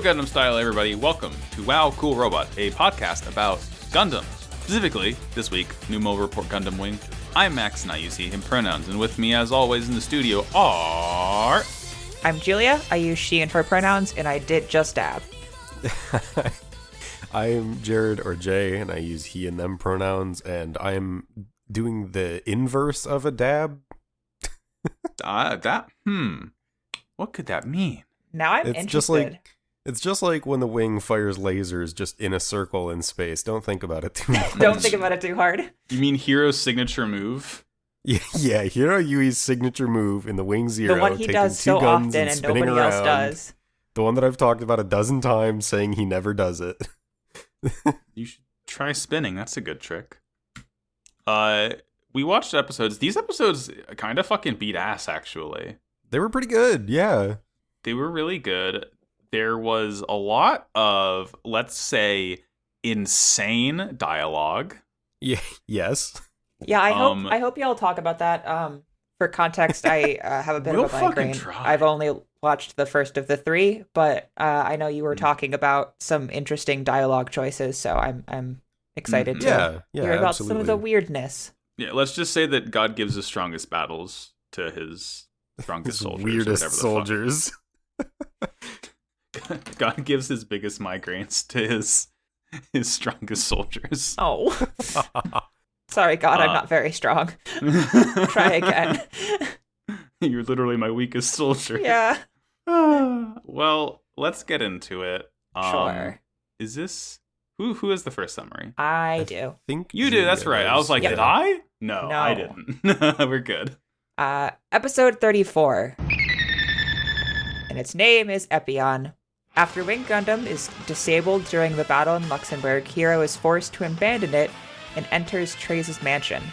Gundam style, everybody. Welcome to Wow Cool Robot, a podcast about Gundam. Specifically, this week, Numo Report Gundam Wing. I'm Max, and I use he, him pronouns. And with me, as always, in the studio are... I'm Julia. I use she and her pronouns, and I did just dab. I'm Jared, or Jay, and I use he and them pronouns, and I'm doing the inverse of a dab. What could that mean? Now I'm interested. It's just like when the wing fires lasers just in a circle in space. Don't think about it too much. Don't think about it too hard. You mean Hero's signature move? Yeah, Hiro Yui's signature move in the Wing Zero. The one he does so often and nobody else does. The one that I've talked about a dozen times, saying he never does it. You should try spinning. That's a good trick. We watched episodes. These episodes kind of fucking beat ass, actually. They were pretty good, yeah. They were really good. There was a lot of, let's say, insane dialogue. Yeah. Yes. Yeah, I hope y'all talk about that. For context, I have a bit of a migraine. I've only watched the first of the three, but I know you were talking about some interesting dialogue choices, so I'm excited to hear about some of the weirdness. Yeah, let's just say that God gives his strongest battles to his strongest soldiers. Weirdest soldiers. God gives his biggest migraines to his strongest soldiers. Oh. Sorry, God, I'm not very strong. Try again. You're literally my weakest soldier. Yeah. Well, let's get into it. Sure. Is this... Who is the first summary? I do. Think you do, that's right. I was like, Did I? No, No. I didn't. We're good. Episode 34. And its name is Epion. After Wing Gundam is disabled during the battle in Luxembourg, Hiro is forced to abandon it and enters Treize's mansion.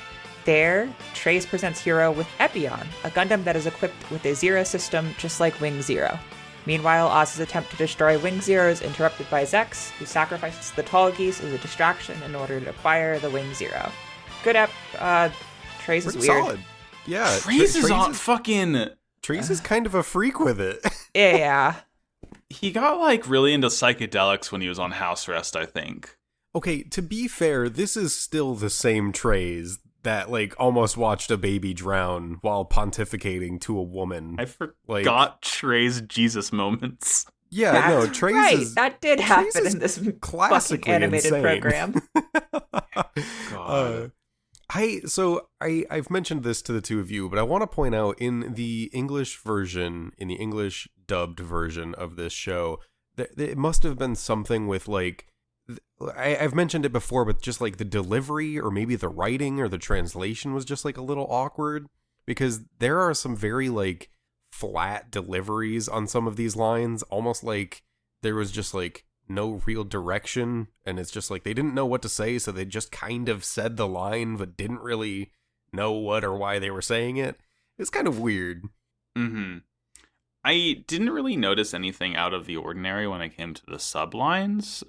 There, Treize presents Hiro with Epion, a Gundam that is equipped with a Zero system just like Wing Zero. Meanwhile, Oz's attempt to destroy Wing Zero is interrupted by Zex, who sacrifices the Tall Geese as a distraction in order to acquire the Wing Zero. Good Treize is weird. Solid. Yeah. Treize is on fucking... Treize is kind of a freak with it. Yeah. He got, like, really into psychedelics when he was on house arrest, I think. Okay, to be fair, this is still the same Treize that, like, almost watched a baby drown while pontificating to a woman. I forgot Treize Jesus moments. Yeah, That's no, Treize right. is... That did happen in this classically fucking animated insane. program. God. I've mentioned this to the two of you, but I want to point out in the English dubbed version of this show, it must have been something with, like, I've mentioned it before, but just like the delivery or maybe the writing or the translation was just like a little awkward, because there are some very like flat deliveries on some of these lines, almost like there was just like no real direction, and it's just like they didn't know what to say, so they just kind of said the line but didn't really know what or why they were saying it. It's kind of weird. Mm-hmm. I didn't really notice anything out of the ordinary when it came to the sublines.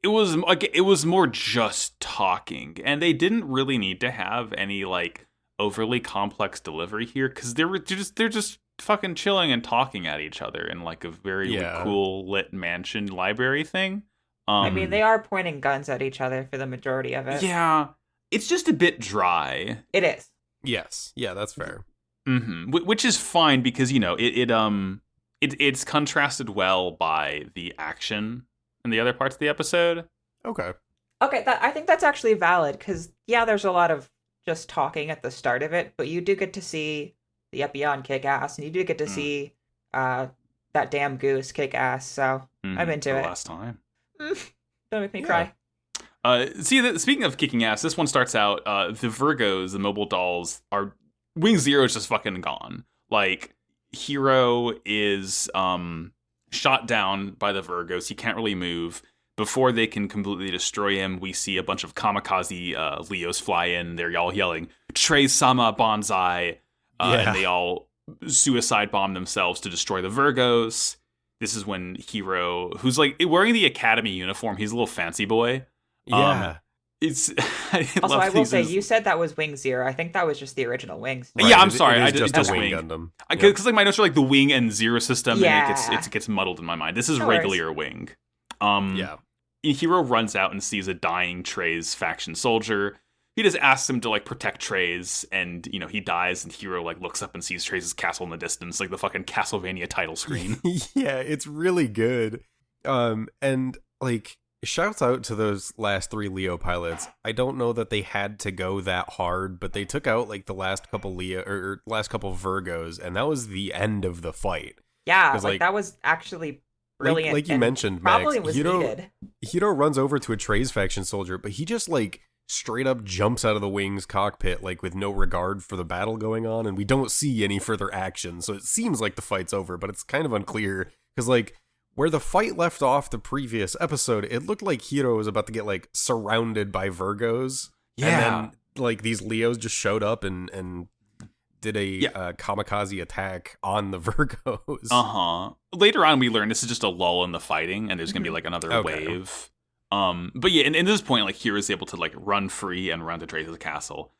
It was more just talking, and they didn't really need to have any like overly complex delivery here, because they're just fucking chilling and talking at each other in like a very cool lit mansion library thing. I mean, they are pointing guns at each other for the majority of it. Yeah, it's just a bit dry. It is. Yes, yeah, that's fair. Mm-hmm. Which is fine, because, you know, it's contrasted well by the action in the other parts of the episode. Okay, I think that's actually valid, because, yeah, there's a lot of just talking at the start of it, but you do get to see the Epion kick ass, and you do get to see that damn goose kick ass, so I'm into it. Last time. Don't make me cry. Speaking of kicking ass, this one starts out, the Virgos, the mobile dolls, are... Wing Zero is just fucking gone. Like, Hiro is shot down by the Virgos. He can't really move. Before they can completely destroy him, we see a bunch of kamikaze Leos fly in. They're all yelling, Treize-sama Banzai. And they all suicide bomb themselves to destroy the Virgos. This is when Hiro, who's like wearing the Academy uniform, he's a little fancy boy. Yeah. It's I Also, love I will these say, as- you said that was Wing Zero. I think that was just the original Wings. Right, Yeah, I'm it- sorry. It is I just just a Wing Wing. Gundam. Because like my notes are like the Wing and Zero system, Yeah. and it gets muddled in my mind. This is No worries. regular Wing. Yeah. Hero runs out and sees a dying Trey's faction soldier. He just asks him to like protect Trey's, and he dies. And Hero like looks up and sees Trey's castle in the distance, like the fucking Castlevania title screen. Yeah, it's really good. And like shouts out to those last 3 Leo pilots. I don't know that they had to go that hard, but they took out like the last couple last couple Virgos, and that was the end of the fight. Yeah, 'Cause, like like- that was actually brilliant. Like you and mentioned, probably Max, was Hiro needed. runs over to a Trey's faction soldier, but he just like straight up jumps out of the Wing's cockpit like with no regard for the battle going on, and we don't see any further action. So it seems like the fight's over, but it's kind of unclear because like where the fight left off the previous episode, it looked like Hiro was about to get like surrounded by Virgos. Yeah. And then like these Leos just showed up and did a kamikaze attack on the Virgos. Later on, we learn this is just a lull in the fighting, and there's gonna be like another Okay. wave. But yeah, and at this point, like Hero's able to like run free and run to Trey's castle.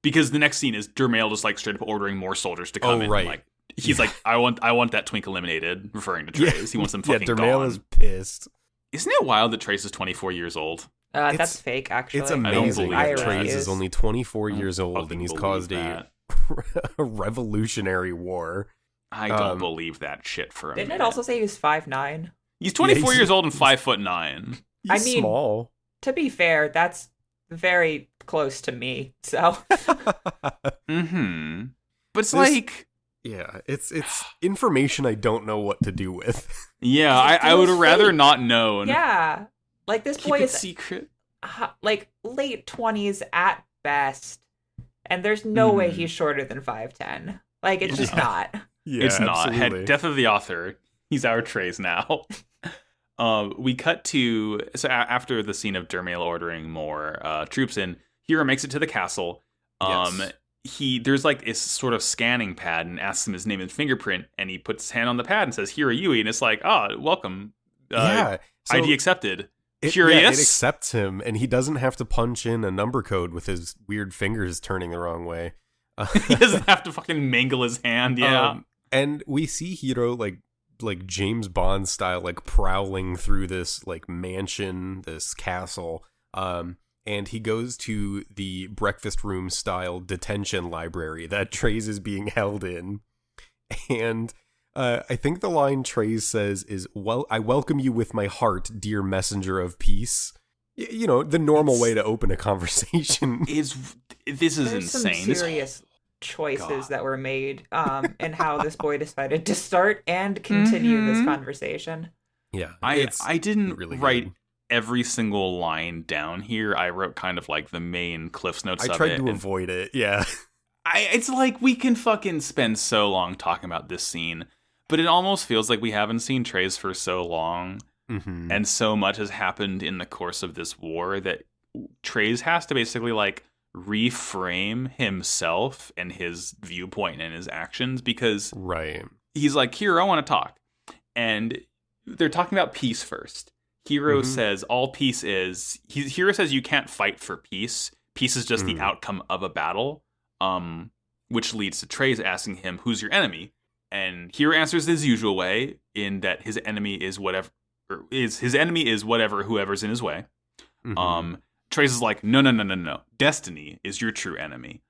Because the next scene is Dermail just like straight up ordering more soldiers to come in. Right. Like he's like, I want that twink eliminated, referring to Trey's. He wants them fucking Dermail gone. is pissed. Isn't it wild that Trace is 24 years old? That's fake, actually. It's don't amazing believe that that. Trey's is only 24 years old fucking and he's believe caused that. a revolutionary war. I don't believe that shit for a Didn't minute. it also say he was 5'9"? He's 24 Yeah, years old and 5'9". I He's mean- small. To be fair, that's very close to me. So Mm-hmm. But it's This- like, Yeah, it's information I don't know what to do with. yeah, It I would have feels rather fake. not known. yeah, like this Keep boy it is secret. like late 20s at best, and there's no way Mhm. he's shorter than 5'10". Like it's just Yeah. not. Yeah, It's not. absolutely. Death of the author. He's our Trace now. We cut to after the scene of Dermail ordering more troops in. Hero makes it to the castle. Yes. There's like this sort of scanning pad and asks him his name and fingerprint, and he puts his hand on the pad and says Hiro Yui, and it's like, welcome. Yeah, so ID accepted. it Curious. accepts him, and he doesn't have to punch in a number code with his weird fingers turning the wrong way. He doesn't have to fucking mangle his hand. Yeah. And we see Hiro like James Bond style, like prowling through this like mansion, this castle. And he goes to the breakfast room style detention library that Trace is being held in. And I think the line Trace says is, "Well, I welcome you with my heart, dear messenger of peace." You know, the normal way to open a conversation. This is There's some insane. This serious choices God. that were made, and how this boy decided to start and continue this Mhm. conversation. Yeah, I didn't really write good. every single line down here. I wrote kind of like the main Cliff's Notes I of tried it. to and avoid it. Yeah. it's like we can fucking spend so long talking about this scene, but it almost feels like we haven't seen Trace for so long, Mm-hmm. and so much has happened in the course of this war that Trace has to basically like reframe himself and his viewpoint and his actions, because Right. he's like, Hero, I want to talk. And they're talking about peace first. Hero Mhm. says all peace is... Hero says you can't fight for peace. Peace is just the outcome of a battle, which leads to Trace asking him, who's your enemy? And Hero answers his usual way, in that his enemy is whatever whoever's in his way. Mhm. Trace is like, no. Destiny is your true enemy.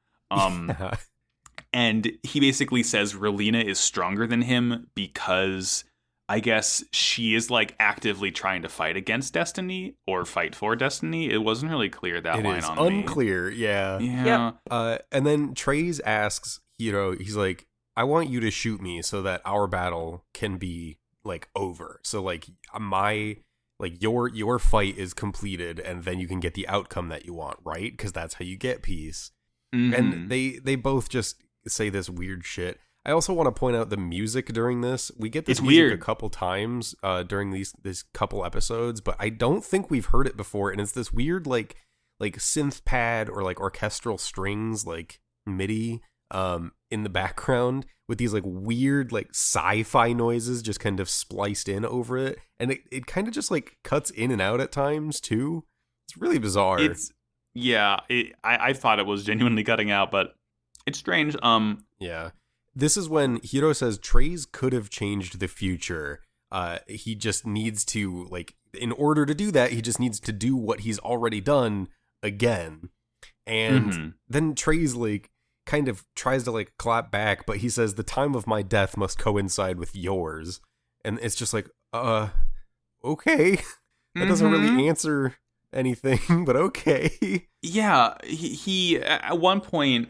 And he basically says Relina is stronger than him because I guess she is like actively trying to fight against Destiny or fight for Destiny. It wasn't really clear that It line is on unclear. Yeah. me. Yeah. And then Trace asks Hiro, he's like, I want you to shoot me so that our battle can be like over. So like your fight is completed, and then you can get the outcome that you want, right? Because that's how you get peace. Mhm. And they both just say this weird shit. I also want to point out the music during this. We get this It's music weird. a couple times during this couple episodes, but I don't think we've heard it before. And it's this weird like synth pad or like orchestral strings, like MIDI in the background with these like weird like sci-fi noises just kind of spliced in over it. And it kind of just like cuts in and out at times too. It's really bizarre. I thought it was genuinely cutting out, but it's strange. Yeah. This is when Hiro says Treize could have changed the future. He just needs to, like, in order to do that, he just needs to do what he's already done again. And then Treize, like, kind of tries to, like, clap back, but he says the time of my death must coincide with yours. And it's just like, okay. That doesn't really answer anything, but okay. Yeah, he at one point,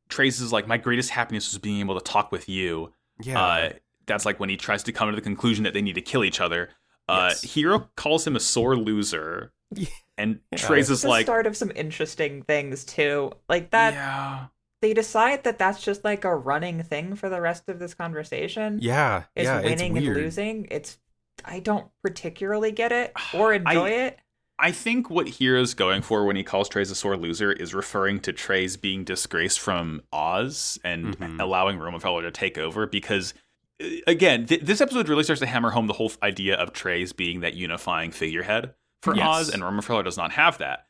Treize is like, my greatest happiness was being able to talk with you. Yeah. That's like when he tries to come to the conclusion that they need to kill each other. Yes. Hiro calls him a sore loser. Yeah. And Treize is the like... start of some interesting things, too. Like, that... Yeah. They decide that that's just, like, a running thing for the rest of this conversation. Yeah. Is winning it's and weird. losing. I don't particularly get it or enjoy it. I think what Hiro's going for when he calls Treize a sore loser is referring to Treize being disgraced from Oz and allowing Romefeller to take over, because, again, this episode really starts to hammer home the whole idea of Treize being that unifying figurehead for Oz, and Romefeller does not have that.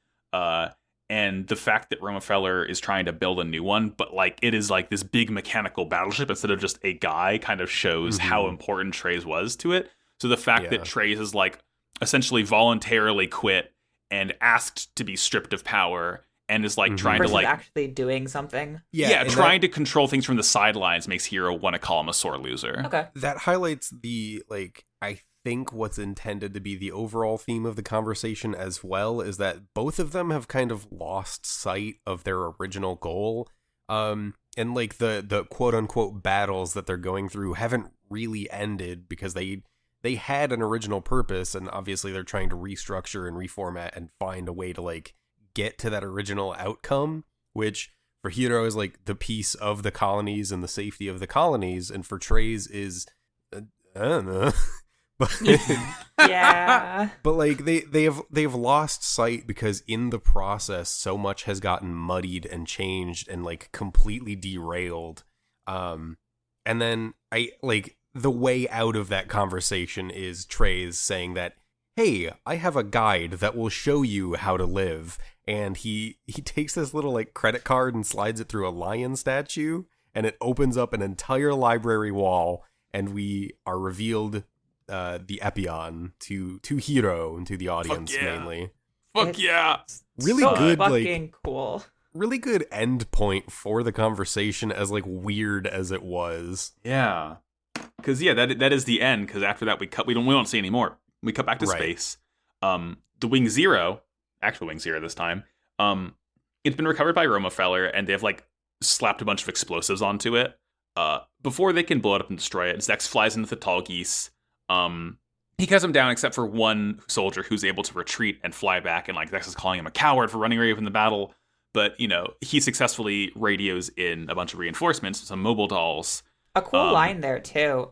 And the fact that Romefeller is trying to build a new one, but, like, it is like this big mechanical battleship instead of just a guy, kind of shows how important Treize was to it. So the fact that Treize is, like, essentially voluntarily quit and asked to be stripped of power and is, like, trying to, like, actually doing something. Yeah, trying to control things from the sidelines makes Hiro want to call him a sore loser. Okay. That highlights the, like, I think what's intended to be the overall theme of the conversation as well is that both of them have kind of lost sight of their original goal. And, like, the quote-unquote battles that they're going through haven't really ended because they had an original purpose, and obviously they're trying to restructure and reformat and find a way to, like, get to that original outcome, which for Hiro is, like, the peace of the colonies and the safety of the colonies, and for Treize is, I don't know, but Yeah. but, like, they've lost sight because in the process so much has gotten muddied and changed and, like, completely derailed. And then the way out of that conversation is Treize saying that, hey, I have a guide that will show you how to live. And he takes this little, like, credit card and slides it through a lion statue, and it opens up an entire library wall, and we are revealed the Epion to Hiro and to the audience mainly. Fuck yeah. Really so good, fucking like, cool. really good end point for the conversation, as, like, weird as it was. Yeah. Because, yeah, that is the end, because after that we don't see any more. We cut back to space. The Wing Zero, actual Wing Zero this time, it's been recovered by Romefeller, and they've, like, slapped a bunch of explosives onto it. Before they can blow it up and destroy it, Zex flies into the tall geese. He cuts them down except for one soldier who's able to retreat and fly back, and, like, Zex is calling him a coward for running away from the battle. But, you know, he successfully radios in a bunch of reinforcements, some mobile dolls. A cool line there, too.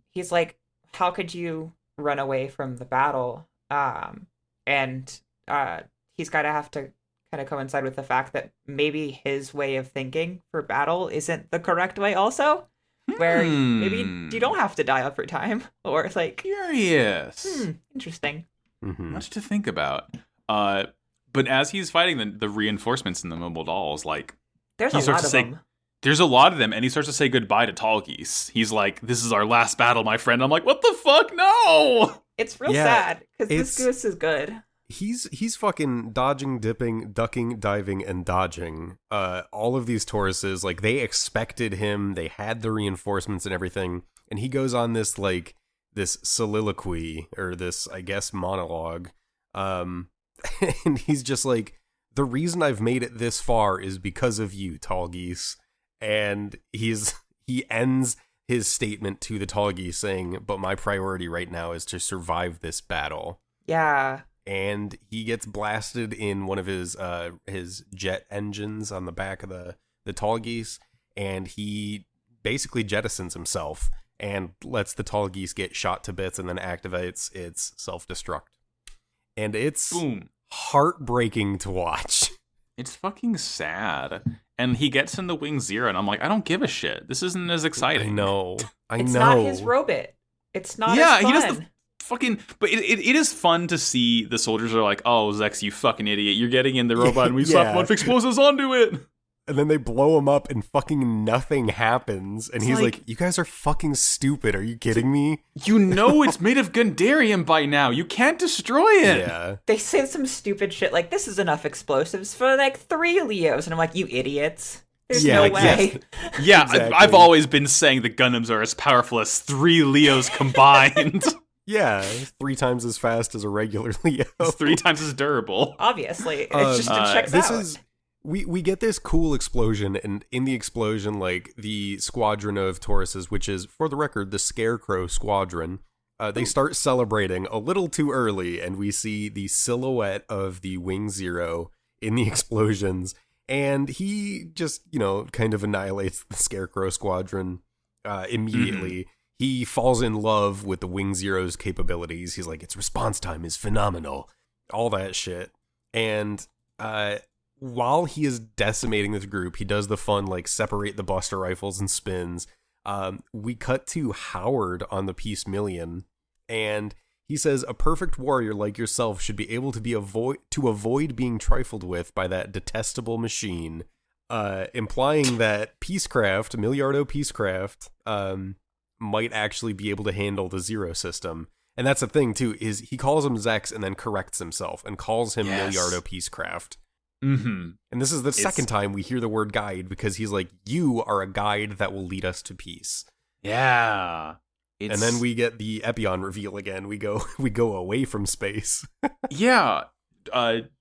He's like, how could you run away from the battle? And he's got to have to kind of coincide with the fact that maybe his way of thinking for battle isn't the correct way also. Where maybe you don't have to die every time. Or, like... Curious. Interesting. Much to think about. But as he's fighting the reinforcements in the mobile dolls, like... There's a lot of them. There's a lot of them, and he starts to say goodbye to Tall Geese. He's like, this is our last battle, my friend. I'm like, what the fuck? No! It's real sad, because this goose is good. He's fucking dodging, dipping, ducking, diving, and dodging. All of these Tauruses, like, they expected him, they had the reinforcements and everything, and he goes on this, like, this soliloquy, or this, I guess, monologue, and he's just like, the reason I've made it this far is because of you, Tall Geese. And he ends his statement to the Tall Geese saying, but my priority right now is to survive this battle. Yeah. And he gets blasted in one of his jet engines on the back of the Tall Geese, and he basically jettisons himself and lets the Tall Geese get shot to bits and then activates its self-destruct. And it's heartbreaking to watch. It's fucking sad. And he gets in the Wing Zero, and I'm like, I don't give a shit. This isn't as exciting. I know. It's not his robot. It's not as fun. He does the fucking, but it is fun to see the soldiers are like, oh, Zex, you fucking idiot, you're getting in the robot and we slap a bunch of explosives onto it. And then they blow him up and fucking nothing happens. And he's like, you guys are fucking stupid. Are you kidding me? You know it's made of Gundarium by now. You can't destroy it. Yeah. They say some stupid shit like, this is enough explosives for like 3 Leos. And I'm like, you idiots. There's no way. Yeah, Exactly. I've always been saying the Gundams are as powerful as 3 Leos combined. Yeah, 3 times as fast as a regular Leo. It's 3 times as durable. Obviously. It's just it checks out. We get this cool explosion, and in the explosion, like, the squadron of Tauruses, which is, for the record, the Scarecrow Squadron, they start celebrating a little too early, and we see the silhouette of the Wing Zero in the explosions, and he just, kind of annihilates the Scarecrow Squadron immediately. Mm-hmm. He falls in love with the Wing Zero's capabilities. He's like, its response time is phenomenal. All that shit. And, while he is decimating this group, he does the fun, like, separate the Buster Rifles and spins. We cut to Howard on the Peace Million, and he says, a perfect warrior like yourself should be able to avoid being trifled with by that detestable machine, implying that Peacecraft, Milliardo Peacecraft, might actually be able to handle the Zero system. And that's the thing, too, is he calls him Zex and then corrects himself and calls him Milliardo Peacecraft. Mm-hmm. And this is the second time we hear the word guide, because he's like, you are a guide that will lead us to peace. Yeah. And then we get the Epion reveal again. We go away from space. Yeah.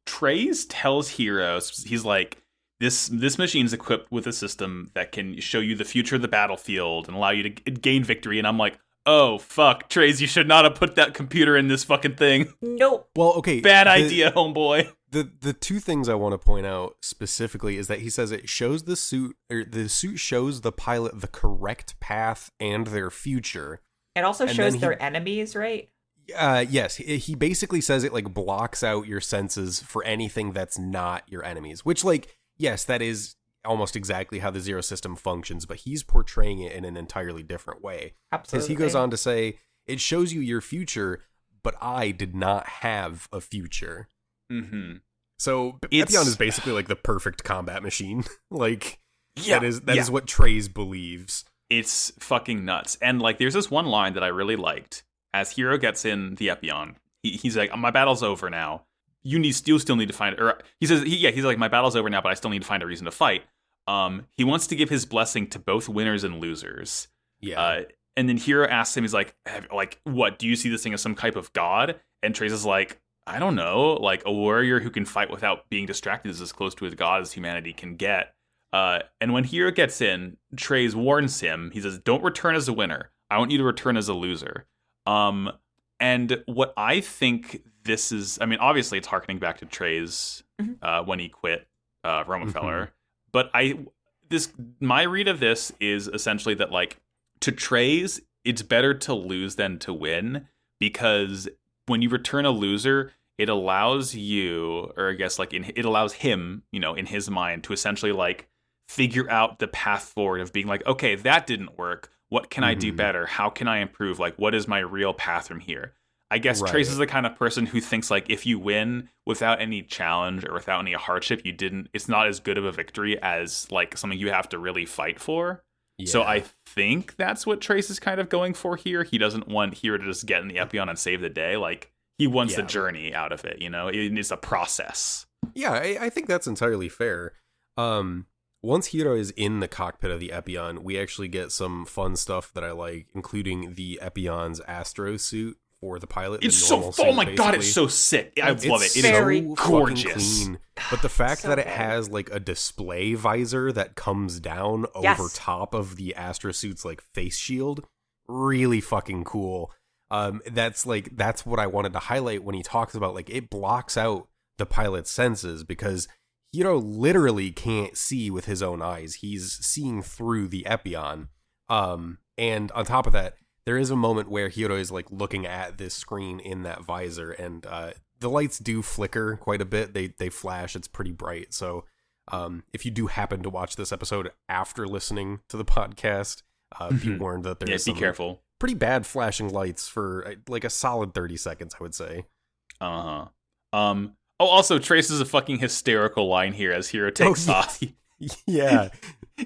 Treize tells Heroes, he's like, this machine's equipped with a system that can show you the future of the battlefield and allow you to gain victory. And I'm like, oh, fuck, Treize, you should not have put that computer in this fucking thing. Nope. Well, okay. Bad idea, homeboy. The 2 things I want to point out specifically is that he says it shows the suit shows the pilot the correct path and their future. It also shows their enemies, right? Yes. He basically says it, like, blocks out your senses for anything that's not your enemies, which, like, yes, that is almost exactly how the Zero system functions, but he's portraying it in an entirely different way. Absolutely. Because he goes on to say, it shows you your future, but I did not have a future. Mm-hmm. So Epion is basically like the perfect combat machine. Like, yeah, that is what Treize believes. It's fucking nuts. And, like, there's this one line that I really liked. As Hero gets in the Epion, he's like, my battle's over now. You still need to find, or he says, he's like, my battle's over now, but I still need to find a reason to fight. He wants to give his blessing to both winners and losers. Yeah. And then Hero asks him, he's like, what, do you see this thing as some type of god? And Treize is like, I don't know, like, a warrior who can fight without being distracted is as close to a god as humanity can get. And when Hero gets in, Treize warns him. He says, don't return as a winner. I want you to return as a loser. And what I think this is, I mean, obviously it's harkening back to Treize when he quit Romefeller. Mm-hmm. But my read of this is essentially that, like, to Treize, it's better to lose than to win, because when you return a loser, it allows you, or I guess, like, it allows him, in his mind, to essentially, like, figure out the path forward of being like, okay, that didn't work. What can I do better? How can I improve? Like, what is my real path from here? I guess Treize is the kind of person who thinks, like, if you win without any challenge or without any hardship, it's not as good of a victory as, like, something you have to really fight for. Yeah. So I think that's what Treize is kind of going for here. He doesn't want Hero to just get in the Epion and save the day. Like, he wants the journey out of it, It's a process. Yeah, I think that's entirely fair. Once Hero is in the cockpit of the Epion, we actually get some fun stuff that I like, including the Epion's Astro suit for the pilot. It's oh my god, it's so sick. I love it. It very is gorgeous. Clean. But the fact that it has, like, a display visor that comes down over top of the Astro suit's, like, face shield, really fucking cool. That's what I wanted to highlight when he talks about, like, it blocks out the pilot's senses, because Hero literally can't see with his own eyes. He's seeing through the Epion. And on top of that, there is a moment where Hiro is, like, looking at this screen in that visor, and the lights do flicker quite a bit. They flash. It's pretty bright. So if you do happen to watch this episode after listening to the podcast, be warned that there's be careful. pretty bad flashing lights for like a solid 30 seconds, I would say. Uh-huh. Also, Trace is a fucking hysterical line here as Hero takes off. Yeah.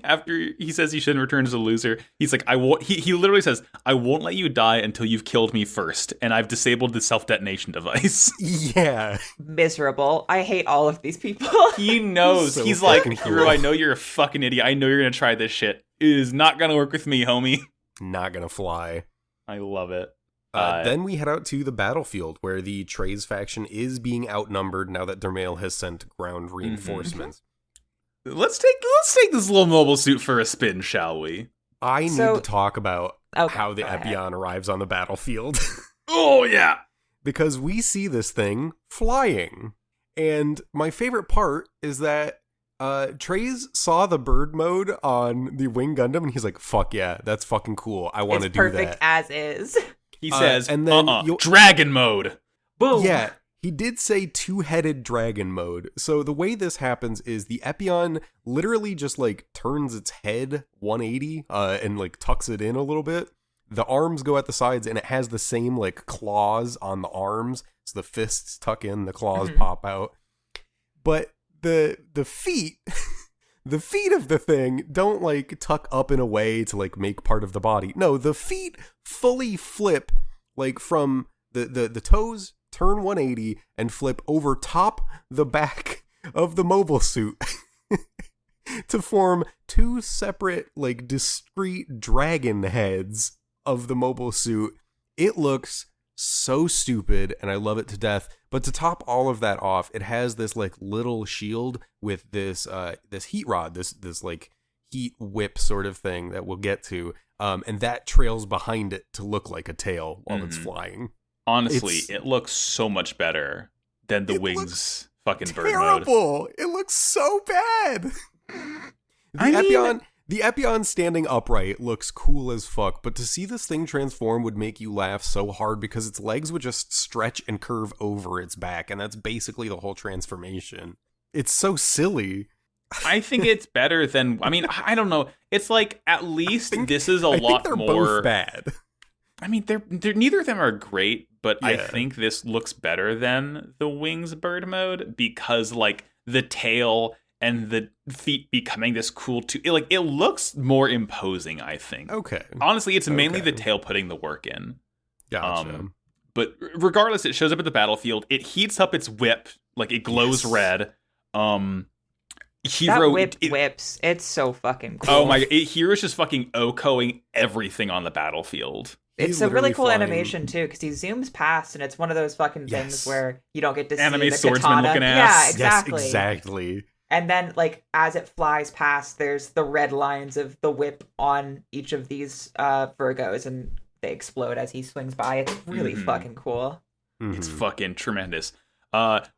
After he says he shouldn't return as a loser, he's like, I won't. He literally says, "I won't let you die until you've killed me first, and I've disabled the self-detonation device." Yeah. Miserable. I hate all of these people. He knows. So He's like, fucking Hero, cool. I know you're a fucking idiot. I know you're gonna try this shit. It is not gonna work with me, homie. Not gonna fly. I love it. Then we head out to the battlefield where the Trey's faction is being outnumbered now that Dermail has sent ground reinforcements. Let's take this little mobile suit for a spin, shall we? I need to talk about how the go ahead. Epion arrives on the battlefield. Oh yeah. Because we see this thing flying. And my favorite part is that Trey's saw the bird mode on the Wing Gundam and he's like, fuck yeah, that's fucking cool. I want to do that. It's perfect as is. He says, and then dragon mode. Boom. Yeah, he did say two-headed dragon mode. So the way this happens is the Epion literally just like turns its head 180 and like tucks it in a little bit. The arms go at the sides and it has the same like claws on the arms. So the fists tuck in, the claws pop out. But the feet the feet of the thing don't like tuck up in a way to like make part of the body. No, the feet fully flip like from the toes turn 180 and flip over top the back of the mobile suit to form two separate like discrete dragon heads of the mobile suit. It looks so stupid and I love it to death. But to top all of that off, it has this like little shield with this heat rod, this like heat whip sort of thing that we'll get to, and that trails behind it to look like a tail while it's flying. Honestly, it looks so much better than the Wings fucking bird mode. Terrible! It looks so bad. The Epion standing upright looks cool as fuck, but to see this thing transform would make you laugh so hard because its legs would just stretch and curve over its back, and that's basically the whole transformation. It's so silly. I think it's better than, I mean, I don't know. It's like, at least this is a I lot think they're more both bad. I mean, they're neither of them are great, but I Yeah. think this looks better than the Wings bird mode because like the tail and the feet becoming this cool too. It looks more imposing, I think. Okay. Honestly, it's mainly Okay. the tail putting the work in. Gotcha. But regardless, it shows up at the battlefield. It heats up its whip, like it glows red. Hero That whip whips. It's so fucking cool. Oh my god, Hero's just fucking Okoing everything on the battlefield. It's He's a really literally cool flying- animation too, because he zooms past, and it's one of those fucking things Yes. where you don't get to Anime see the swordsman katana. looking Yeah, ass. exactly. Yes, exactly. And then, like, as it flies past, there's the red lines of the whip on each of these Virgos, and they explode as he swings by. It's really fucking cool. It's Mhm. fucking tremendous.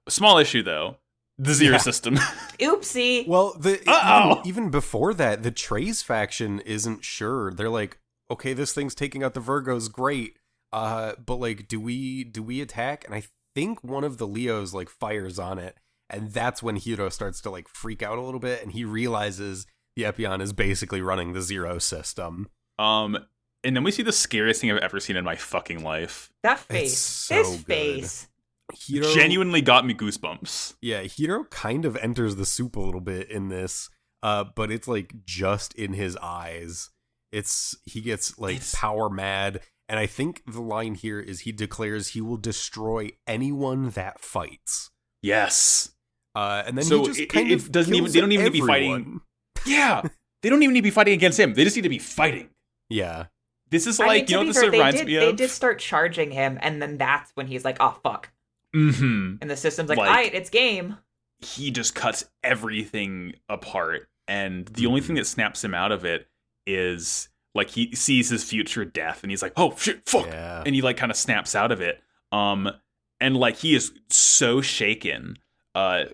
Small issue though. The Zero system. Oopsie. Well, Uh-oh. even before that, the Trey's faction isn't sure. They're like, okay, this thing's taking out the Virgos, great. But like, do we attack? And I think one of the Leos like fires on it, and that's when Hiro starts to like freak out a little bit, and he realizes the Epion is basically running the Zero system. And then we see the scariest thing I've ever seen in my fucking life. That face. It's so This good. face. Hiro Genuinely got me goosebumps. Yeah, Hiro kind of enters the soup a little bit in this, but it's like just in his eyes. He gets like power mad, and I think the line here is he declares he will destroy anyone that fights. Yes. And then So he just it kind of doesn't even- kills they don't even need to be fighting. everyone. Yeah. They don't even need to be fighting against him. They just need to be fighting. Yeah, This is I mean, like, to you know be what this fair, reminds me they of? did start charging him, and then that's when he's like, oh, fuck. Mm-hmm. And the system's like, Like- alright, it's game. He just cuts everything apart, and the only thing that snaps him out of it is like he sees his future death, and he's like, "Oh shit, fuck!" yeah. And he like kind of snaps out of it. And like he is so shaken.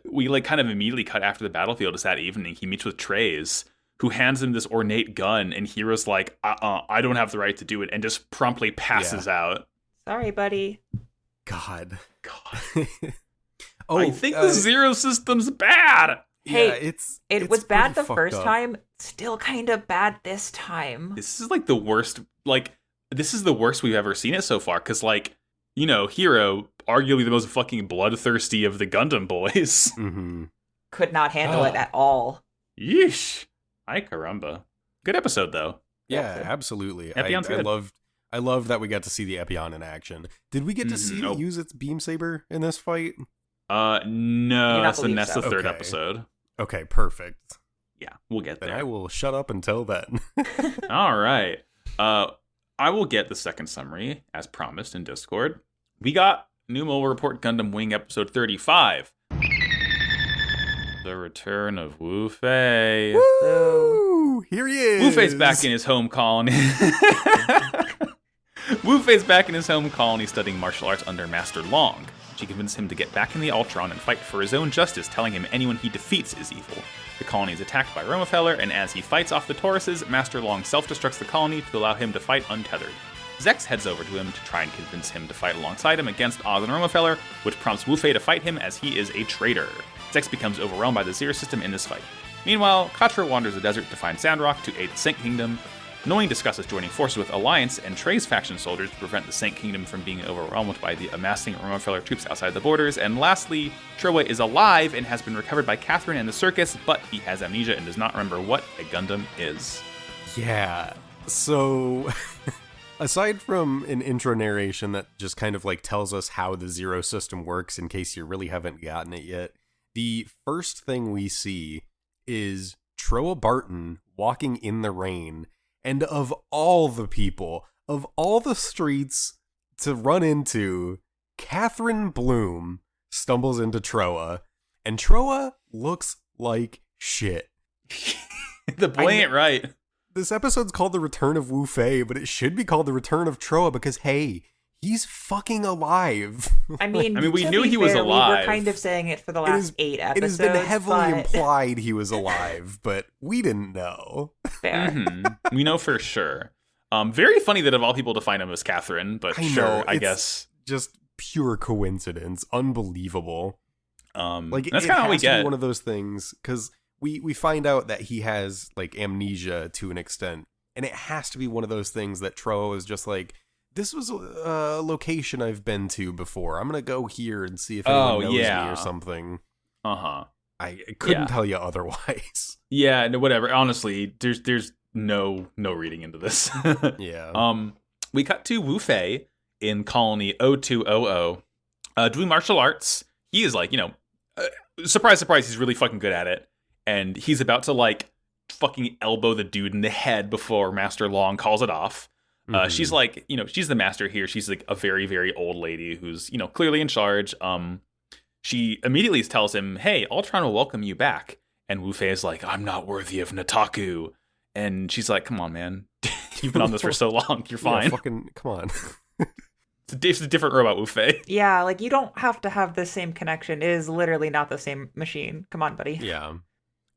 We like kind of immediately cut after the battlefield. Is that evening he meets with Trey's, who hands him this ornate gun, and Hero's like, I don't have the right to do it," and just promptly passes out. Sorry, buddy. God. God, Oh, I think the Zero system's bad. Hey, yeah, It was bad pretty the fucked first up. time, still kind of bad this time. This is like the worst. Like this is the worst we've ever seen it so far, because, like, you know, Hero, arguably the most fucking bloodthirsty of the Gundam boys. Mm-hmm. Could not handle it at all. Yeesh. Ay caramba. Good episode, though. Yeah, absolutely. Epion's good. I loved that we got to see the Epion in action. Did we get to see it use its beam saber in this fight? No, that's the third Okay. episode. Okay, perfect. Yeah, we'll get Then there. I will shut up until then. All right. I will get the second summary, as promised in Discord. We got New Mobile Report Gundam Wing episode 35. The return of Wu Fei. Woo! Here he is. Wu Fei's back in his home colony. Wu Fei's back in his home colony studying martial arts under Master Long. She convinces him to get back in the Ultron and fight for his own justice, telling him anyone he defeats is evil. The colony is attacked by Romefeller, and as he fights off the Tauruses, Master Long self-destructs the colony to allow him to fight untethered. Zex heads over to him to try and convince him to fight alongside him against Oz and Romefeller, which prompts Wu Fei to fight him as he is a traitor. Zex becomes overwhelmed by the Zero system in this fight. Meanwhile, Quattro wanders the desert to find Sandrock to aid the Sank Kingdom. Noin discusses joining forces with Alliance and Trey's faction soldiers to prevent the Sank Kingdom from being overwhelmed by the amassing Romefeller troops outside the borders. And lastly, Trowa is alive and has been recovered by Catherine and the circus, but he has amnesia and does not remember what a Gundam is. Yeah. So, aside from an intro narration that just kind of like tells us how the Zero system works in case you really haven't gotten it yet, the first thing we see is Trowa Barton walking in the rain. And of all the people, of all the streets to run into, Catherine Bloom stumbles into Trowa, and Trowa looks like shit. The boy ain't right. This episode's called The Return of Wu Fei, but it should be called The Return of Trowa because, hey, he's fucking alive. I mean, we to knew be he was fair, alive. We were kind of saying it for the last 8 episodes. It has been heavily but... implied he was alive, but we didn't know. Fair. Mm-hmm. We know for sure. Very funny that of all people to find him as Catherine, but I guess. Just pure coincidence. Unbelievable. Like that's kind of how we get. One of those things, because we find out that he has like amnesia to an extent, and it has to be one of those things that Trowa is just like, this was a location I've been to before. I'm gonna go here and see if anyone knows me or something. I couldn't tell you otherwise. Yeah, no, whatever. Honestly, there's no reading into this. Yeah. We cut to Wu Fei in Colony 0200, doing martial arts. He is like, surprise, surprise, he's really fucking good at it, and he's about to like fucking elbow the dude in the head before Master Long calls it off. She's like, she's the master here. She's like a very, very old lady who's, clearly in charge. She immediately tells him, hey, Ultron will welcome you back. And Wu Fei is like, I'm not worthy of Nataku. And she's like, come on, man. You've been on this for so long. You're fine. Yeah, fucking, come on. It's a different robot, Wu Fei. Yeah, like you don't have to have the same connection. It is literally not the same machine. Come on, buddy. Yeah.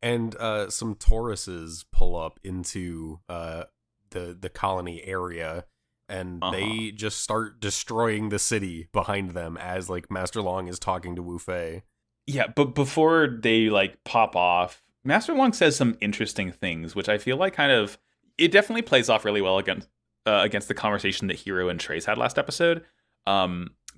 And some Tauruses pull up into the colony area, and they just start destroying the city behind them as like Master Long is talking to Wu Fei. Yeah, but before they like pop off, Master Long says some interesting things, which I feel like it definitely plays off really well against the conversation that Hiro and Trace had last episode.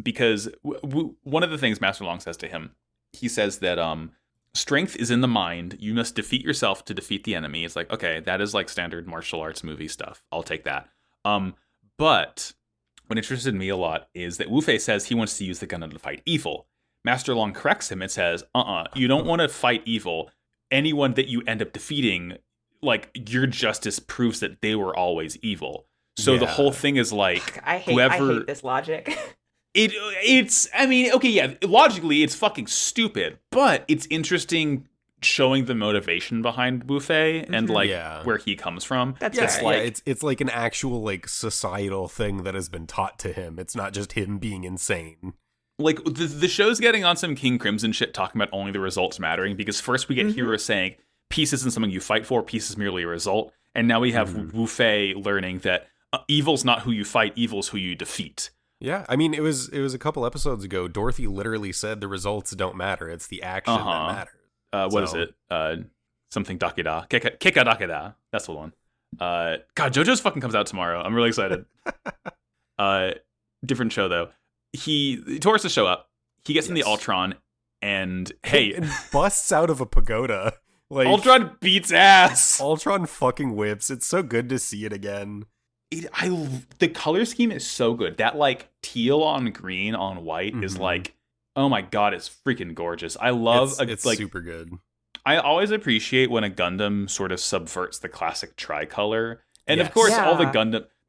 Because one of the things Master Long says to him, he says that strength is in the mind. You must defeat yourself to defeat the enemy. It's like, okay, that is like standard martial arts movie stuff. I'll take that. But what interested me a lot is that Wu Fei says he wants to use the Gundam to fight evil. Master Long corrects him and says, you don't want to fight evil. Anyone that you end up defeating, like, your justice proves that they were always evil. So the whole thing is like, I hate this logic. Logically it's fucking stupid, but it's interesting showing the motivation behind Wu Fei and where he comes from. It's like an actual like societal thing that has been taught to him. It's not just him being insane. Like the show's getting on some King Crimson shit, talking about only the results mattering, because first we get Hiro saying peace isn't something you fight for, peace is merely a result, and now we have Wu Fei learning that evil's not who you fight, evil's who you defeat. Yeah, I mean, it was a couple episodes ago. Dorothy literally said the results don't matter; it's the action that matters. What is it? Something Dakida. Keka Dakida. That's the one. God, JoJo's fucking comes out tomorrow. I'm really excited. Different show though. Taurus to show up. He gets in the Ultron, and and busts out of a pagoda. Like, Ultron beats ass. Ultron fucking whips. It's so good to see it again. The color scheme is so good. That like teal on green on white is like, oh my god, it's freaking gorgeous. I love it's like super good. I always appreciate when a Gundam sort of subverts the classic tricolor. And of course, all the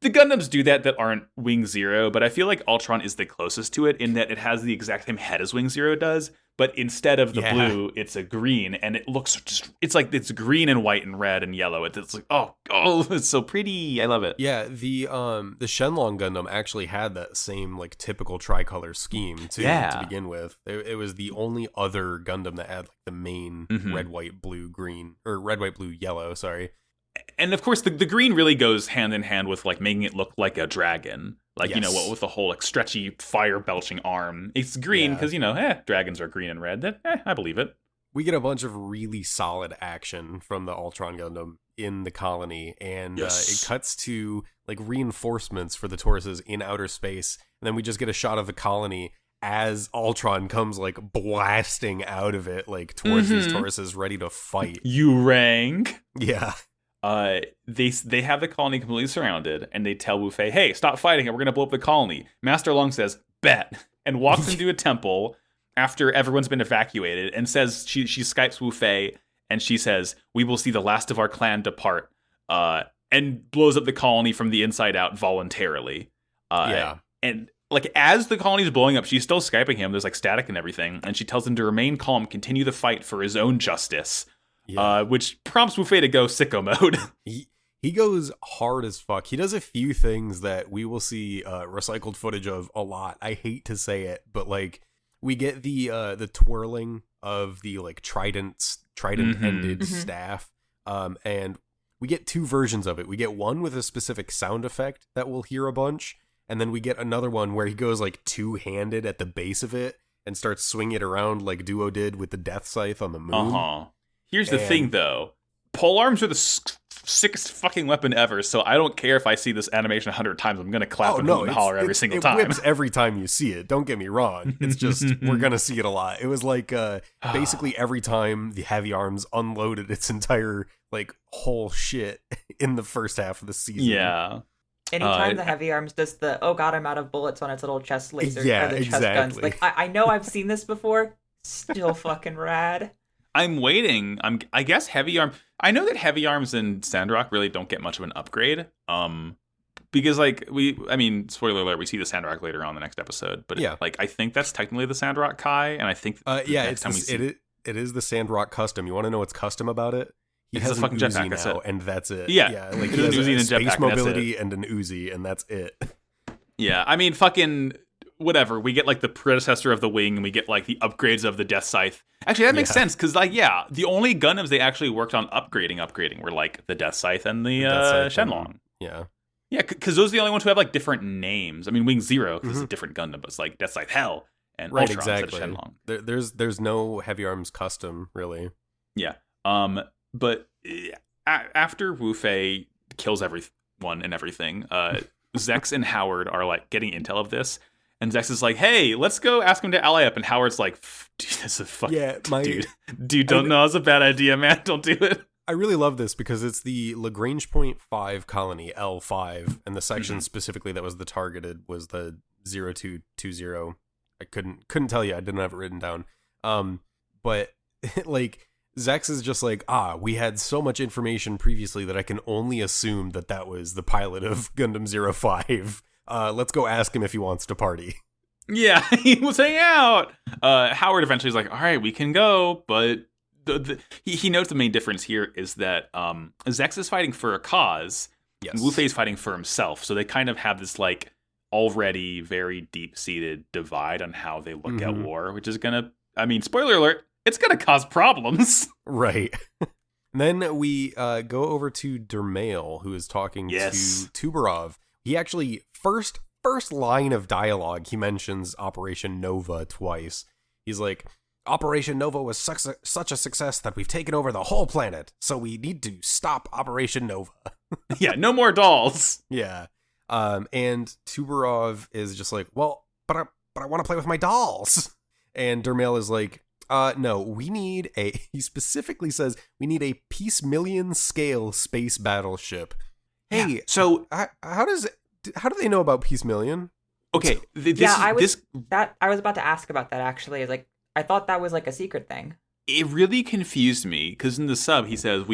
Gundams do that aren't Wing Zero, but I feel like Ultron is the closest to it in that it has the exact same head as Wing Zero does, but instead of the blue, it's a green, and it looks it's like it's green and white and red and yellow. It's like, oh, it's so pretty. I love it. Yeah, the Shenlong Gundam actually had that same like typical tricolor scheme too to begin with. It was the only other Gundam that had like the main red, white, blue, green, or red, white, blue, yellow, sorry. And of course, the green really goes hand in hand with like making it look like a dragon, like you know what, with the whole like stretchy fire belching arm. It's green because dragons are green and red. I believe it. We get a bunch of really solid action from the Ultron Gundam in the colony, and it cuts to like reinforcements for the Tauruses in outer space, and then we just get a shot of the colony as Ultron comes like blasting out of it, like towards these Tauruses ready to fight. You rang. Yeah. They have the colony completely surrounded, and they tell Wu Fei, "Hey, stop fighting it. We're gonna blow up the colony." Master Long says, "Bet," and walks into a temple after everyone's been evacuated, and says she Skypes Wu Fei, and she says, "We will see the last of our clan depart," and blows up the colony from the inside out voluntarily. And like as the colony's blowing up, she's still Skyping him. There's like static and everything, and she tells him to remain calm, continue the fight for his own justice. Which prompts Wu Fei to go sicko mode. He goes hard as fuck. He does a few things that we will see recycled footage of a lot. I hate to say it, but like we get the twirling of the like trident ended staff, and we get two versions of it. We get one with a specific sound effect that we'll hear a bunch, and then we get another one where he goes like two-handed at the base of it and starts swinging it around like Duo did with the Death Scythe on the moon. Here's the thing, though. Pole arms are the sickest fucking weapon ever, so I don't care if I see this animation 100 times. I'm going to clap and holler every single time. It whips every time you see it. Don't get me wrong. It's just, we're going to see it a lot. It was like basically every time the heavy arms unloaded its entire like whole shit in the first half of the season. Yeah. Anytime the heavy arms does the, oh god, I'm out of bullets on its little chest laser, or the chest guns. Exactly. Like, I know I've seen this before. Still fucking rad. I'm waiting. I guess heavy arm. I know that heavy arms in Sandrock really don't get much of an upgrade. Because like spoiler alert, we see the Sandrock later on in the next episode. But I think that's technically the Sandrock Kai, and I think it is the Sandrock custom. You want to know what's custom about it? He has a fucking jetpack now, and that's it. Yeah, like he has an Uzi and a space jetpack, mobility and an Uzi, and that's it. Yeah, I mean, fucking whatever. We get like the predecessor of the Wing, and we get like the upgrades of the Death Scythe. Actually, that makes sense because like the only Gundams they actually worked on upgrading were like the Death Scythe and the Shenlong. Yeah, because those are the only ones who have like different names. I mean, Wing Zero because it's a different Gundam, but it's like Death Scythe Hell and Ultron instead of Shenlong. There's no heavy arms custom really. Yeah. But after Wu Fei kills everyone and everything, Zex and Howard are like getting intel of this. And Zex is like, "Hey, let's go ask him to ally up." And Howard's like, "Dude, that's a fucking dude. Don't know. It's a bad idea, man. Don't do it." I really love this because it's the Lagrange Point 5 colony L5, and the section specifically that was the targeted was the 0220. I couldn't tell you. I didn't have it written down. But like Zex is just like, we had so much information previously that I can only assume that was the pilot of Gundam 05. Let's go ask him if he wants to party. Yeah, he was hang out. Howard eventually is like, all right, we can go. But he notes the main difference here is that Zex is fighting for a cause, and Wu Fei is fighting for himself. So they kind of have this like already very deep-seated divide on how they look at war, which is going to, spoiler alert, it's going to cause problems. Right. Then we go over to Dermail, who is talking to Tubarov. He actually, first line of dialogue, he mentions Operation Nova twice. He's like, Operation Nova was such a success that we've taken over the whole planet, so we need to stop Operation Nova. Yeah, no more dolls. Yeah. And Tuberov is just like, well, but I want to play with my dolls. And Dermail is like, no, we need he specifically says, we need a piece-million scale space battleship. Hey, Yeah, so how do they know about piece-million? okay, I was about to ask about that actually. Is like I thought that was like a secret thing. it really confused me because in the sub he says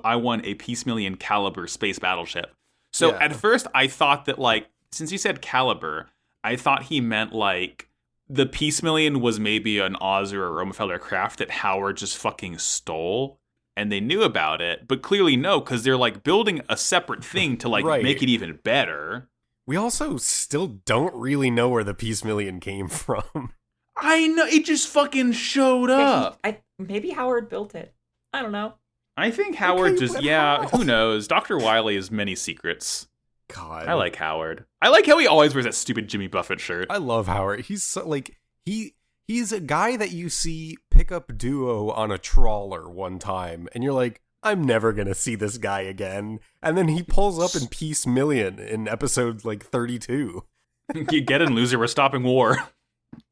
I want a piece-million caliber space battleship. So Yeah. at first I thought that like since he said caliber, I thought he meant like the piece-million was maybe an Oz or a Romefeller craft that Howard just fucking stole and they knew about it, but clearly no, because they're like building a separate thing to like Right. make it even better. We also still don't really know where the piece-million came from. I know, it just fucking showed up. Maybe Howard built it. I don't know. I think Howard Okay, just, but yeah, how? who knows? Dr. Wily has many secrets. God. I like Howard. I like how he always wears that stupid Jimmy Buffett shirt. I love Howard. He's so, like he's a guy that you see pick up duo on a trawler one time, and you're like, I'm never gonna see this guy again. And then he pulls up in piece-million in episode like 32. You get it, loser, we're stopping war.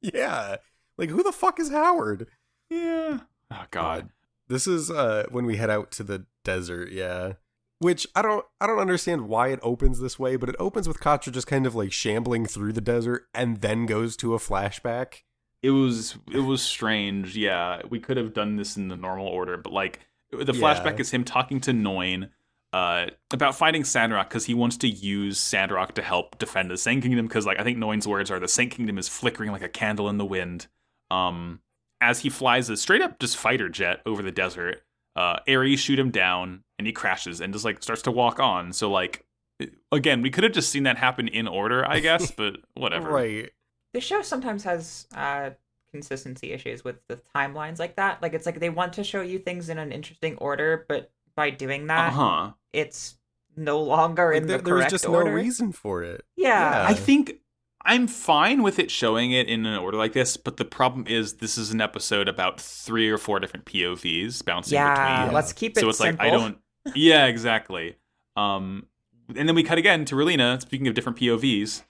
Yeah, like who the fuck is Howard? Yeah. Oh, God. This is when we head out to the desert. Yeah. Which I don't understand why it opens this way, but it opens with Katra just kind of like shambling through the desert and then goes to a flashback. It was strange. Yeah, we could have done this in the normal order, but like the flashback is him talking to Noin about fighting Sandrock because he wants to use Sandrock to help defend the Sand Kingdom because like I think Noin's words are the Sand Kingdom is flickering like a candle in the wind. As he flies a straight up just fighter jet over the desert, Ares shoot him down and he crashes and just like starts to walk on. So like again, we could have just seen that happen in order, I guess, but whatever. Right. The show sometimes has consistency issues with the timelines like that. Like it's like they want to show you things in an interesting order, but by doing that, it's no longer in the correct order. There was just no reason for it. Yeah. I think I'm fine with it showing it in an order like this, but the problem is this is an episode about 3 or 4 different POVs bouncing between. Let's keep it so it's simple. like I don't. Yeah, exactly. And then we cut again to Relina. Speaking of different POVs,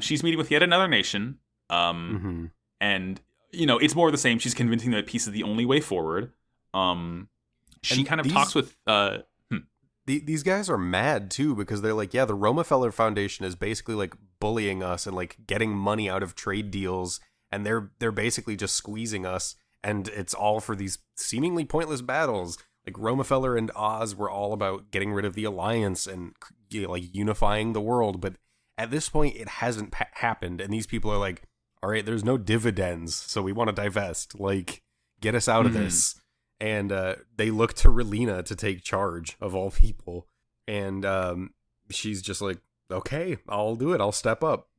she's meeting with yet another nation. And you know it's more of the same. She's convincing them that peace is the only way forward. She kind of talks with. These guys are mad too because they're like, yeah, the Romefeller Foundation is basically like bullying us and like getting money out of trade deals, and they're basically just squeezing us, and it's all for these seemingly pointless battles. Like Romefeller and Oz were all about getting rid of the Alliance and like unifying the world, but at this point it hasn't happened, and these people are like, all right, there's no dividends, so we want to divest. Like, get us out of this. And they look to Relina to take charge of all people. And she's just like, okay, I'll do it. I'll step up.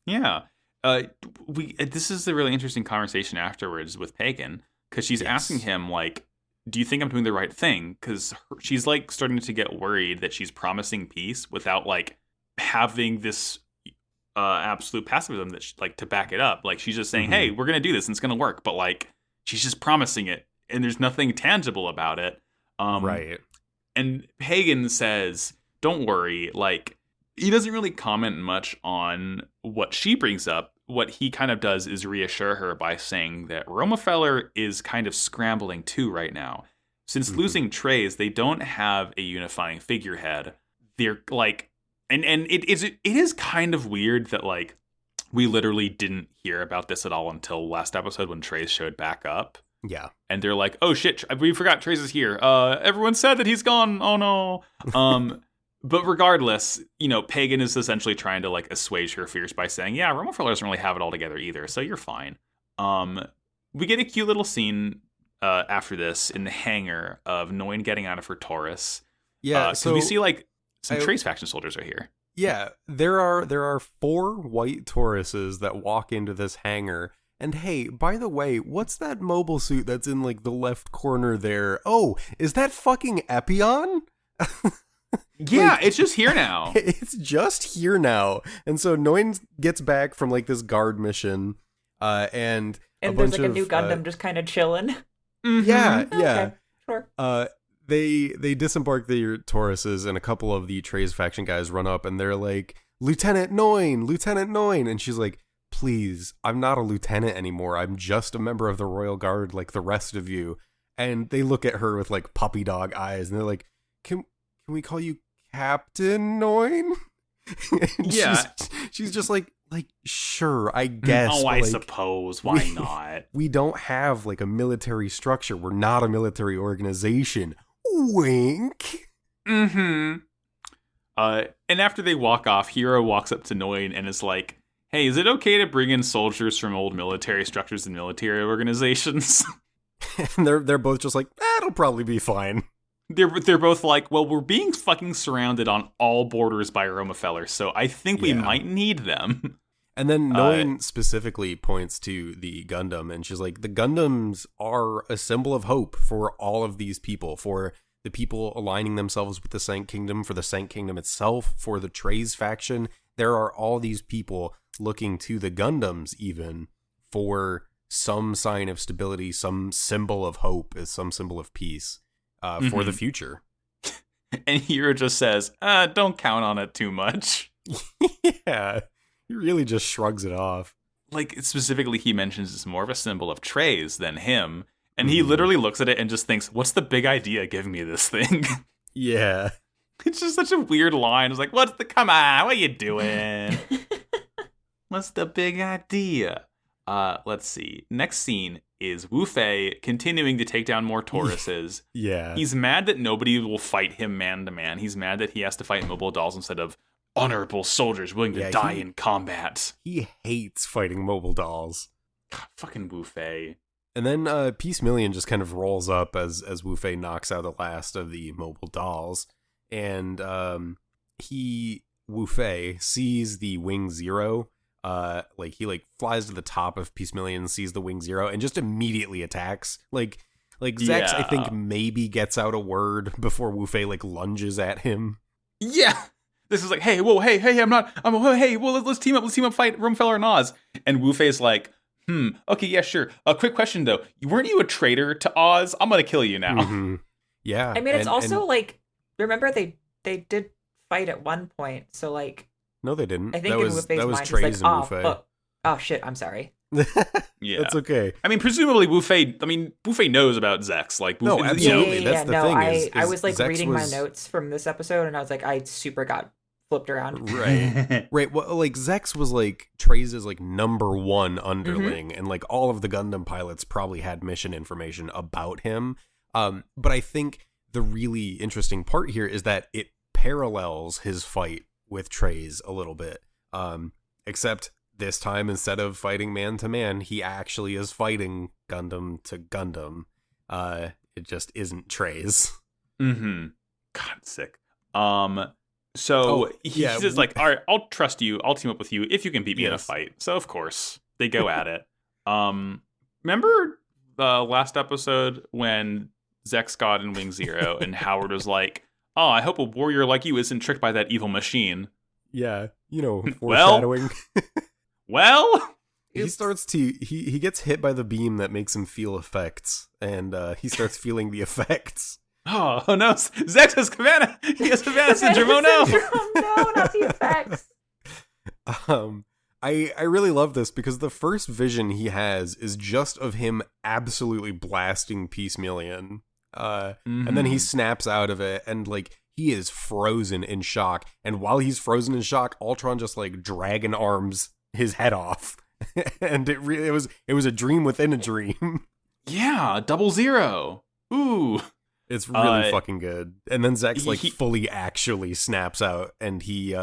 Yeah. This is a really interesting conversation afterwards with Pagan, because she's asking him, like, do you think I'm doing the right thing? Because she's, like, starting to get worried that she's promising peace without, like, having this absolute pacifism that like to back it up. Like, she's just saying, hey, we're going to do this and it's going to work. But, like, she's just promising it. And there's nothing tangible about it. Right. And Pagan says, don't worry. Like, he doesn't really comment much on what she brings up. What he kind of does is reassure her by saying that Romefeller is kind of scrambling too right now. Since losing Treize, they don't have a unifying figurehead. They're like, and it is kind of weird that like we literally didn't hear about this at all until last episode when Treize showed back up. Yeah. And they're like, oh shit, we forgot Treize is here. Everyone said that he's gone. Oh no. But regardless, you know, Pagan is essentially trying to like assuage her fears by saying, yeah, Romefeller doesn't really have it all together either, so you're fine. We get a cute little scene after this in the hangar of Noin getting out of her Taurus. Yeah, so we see like some Treize faction soldiers are here. Yeah, there are 4 white Tauruses that walk into this hangar. And hey, by the way, what's that mobile suit that's in like the left corner there? Oh, is that fucking Epion? Yeah, it's just here now. It's just here now. And so Noin gets back from like this guard mission. And And bunch there's like a new of, Gundam just kind of chilling. Yeah, Okay, yeah. sure. They disembark their Tauruses, and a couple of the Trey's faction guys run up, and they're like, Lieutenant Noin, and she's like, please, I'm not a lieutenant anymore. I'm just a member of the Royal Guard like the rest of you. And they look at her with like puppy dog eyes, and they're like, can we call you Captain Noin? Yeah. She's just like, sure, I guess. Oh, but, I like, suppose. Why not? we don't have like a military structure. We're not a military organization. Wink. Mm-hmm. And after they walk off, Hiro walks up to Noin and is like, hey, is it okay to bring in soldiers from old military structures and military organizations? And they're both just like, it'll probably be fine. They're both like, well, we're being fucking surrounded on all borders by Romefeller, so I think we might need them. And then Noin specifically points to the Gundam, and she's like, the Gundams are a symbol of hope for all of these people, for the people aligning themselves with the Sank Kingdom, for the Sank Kingdom itself, for the Trey's faction. There are all these people looking to the Gundams even for some sign of stability, some symbol of hope, some symbol of peace for the future. And Hiro just says, don't count on it too much. Yeah. He really just shrugs it off. Like, specifically, he mentions it's more of a symbol of Trey's than him. And he literally looks at it and just thinks, what's the big idea giving me this thing? Yeah. It's just such a weird line. It's like, come on, what are you doing? What's the big idea? Let's see. Next scene is Wu Fei continuing to take down more Tauruses. Yeah. He's mad that nobody will fight him man to man. He's mad that he has to fight mobile dolls instead of honorable soldiers willing to die in combat. He hates fighting mobile dolls. God, fucking Wu Fei. And then Peace Million just kind of rolls up as Wu Fei knocks out the last of the mobile dolls. And Wu Fei sees the Wing Zero. He flies to the top of Peace Million, sees the Wing Zero, and just immediately attacks. Like Zex, I think, maybe gets out a word before Wu Fei lunges at him. Yeah. This is like, hey, let's team up, fight Romefeller and Oz. And Wu Fei's like, okay, yeah, sure. A quick question, though. Weren't you a traitor to Oz? I'm going to kill you now. Mm-hmm. Yeah. I mean, it's also remember they did fight at one point, so no, they didn't. I think in Wu Fei's mind, he's like, oh, shit, I'm sorry. Yeah. That's okay. I mean, presumably Wu Fei knows about Zex. No, absolutely. That's the thing. I was Zex reading my notes from this episode, and I was like, I super got flipped around. Right. Right. Well, Zex was Trey's number one underling, and all of the Gundam pilots probably had mission information about him. But I think the really interesting part here is that it parallels his fight with Trey's a little bit. Except this time, instead of fighting man to man, he actually is fighting Gundam to Gundam. It just isn't Trey's. Mm-hmm. God, sick. So he's just like, all right, I'll trust you. I'll team up with you if you can beat me in a fight. So of course they go at it. Remember the last episode when Zex got in Wing Zero and Howard was like, oh, I hope a warrior like you isn't tricked by that evil machine. Yeah, foreshadowing. Well, he starts to he gets hit by the beam that makes him feel effects, and he starts feeling the effects. Oh no, Zex has Havana. He has Havana syndrome. Oh no, no, not the effects. I really love this because the first vision he has is just of him absolutely blasting Peace Million. And then he snaps out of it, and he is frozen in shock. And while he's frozen in shock, Ultron just dragon arms his head off. And it was a dream within a dream. Yeah, 00. Ooh. It's really fucking good. And then Zex he fully actually snaps out, and he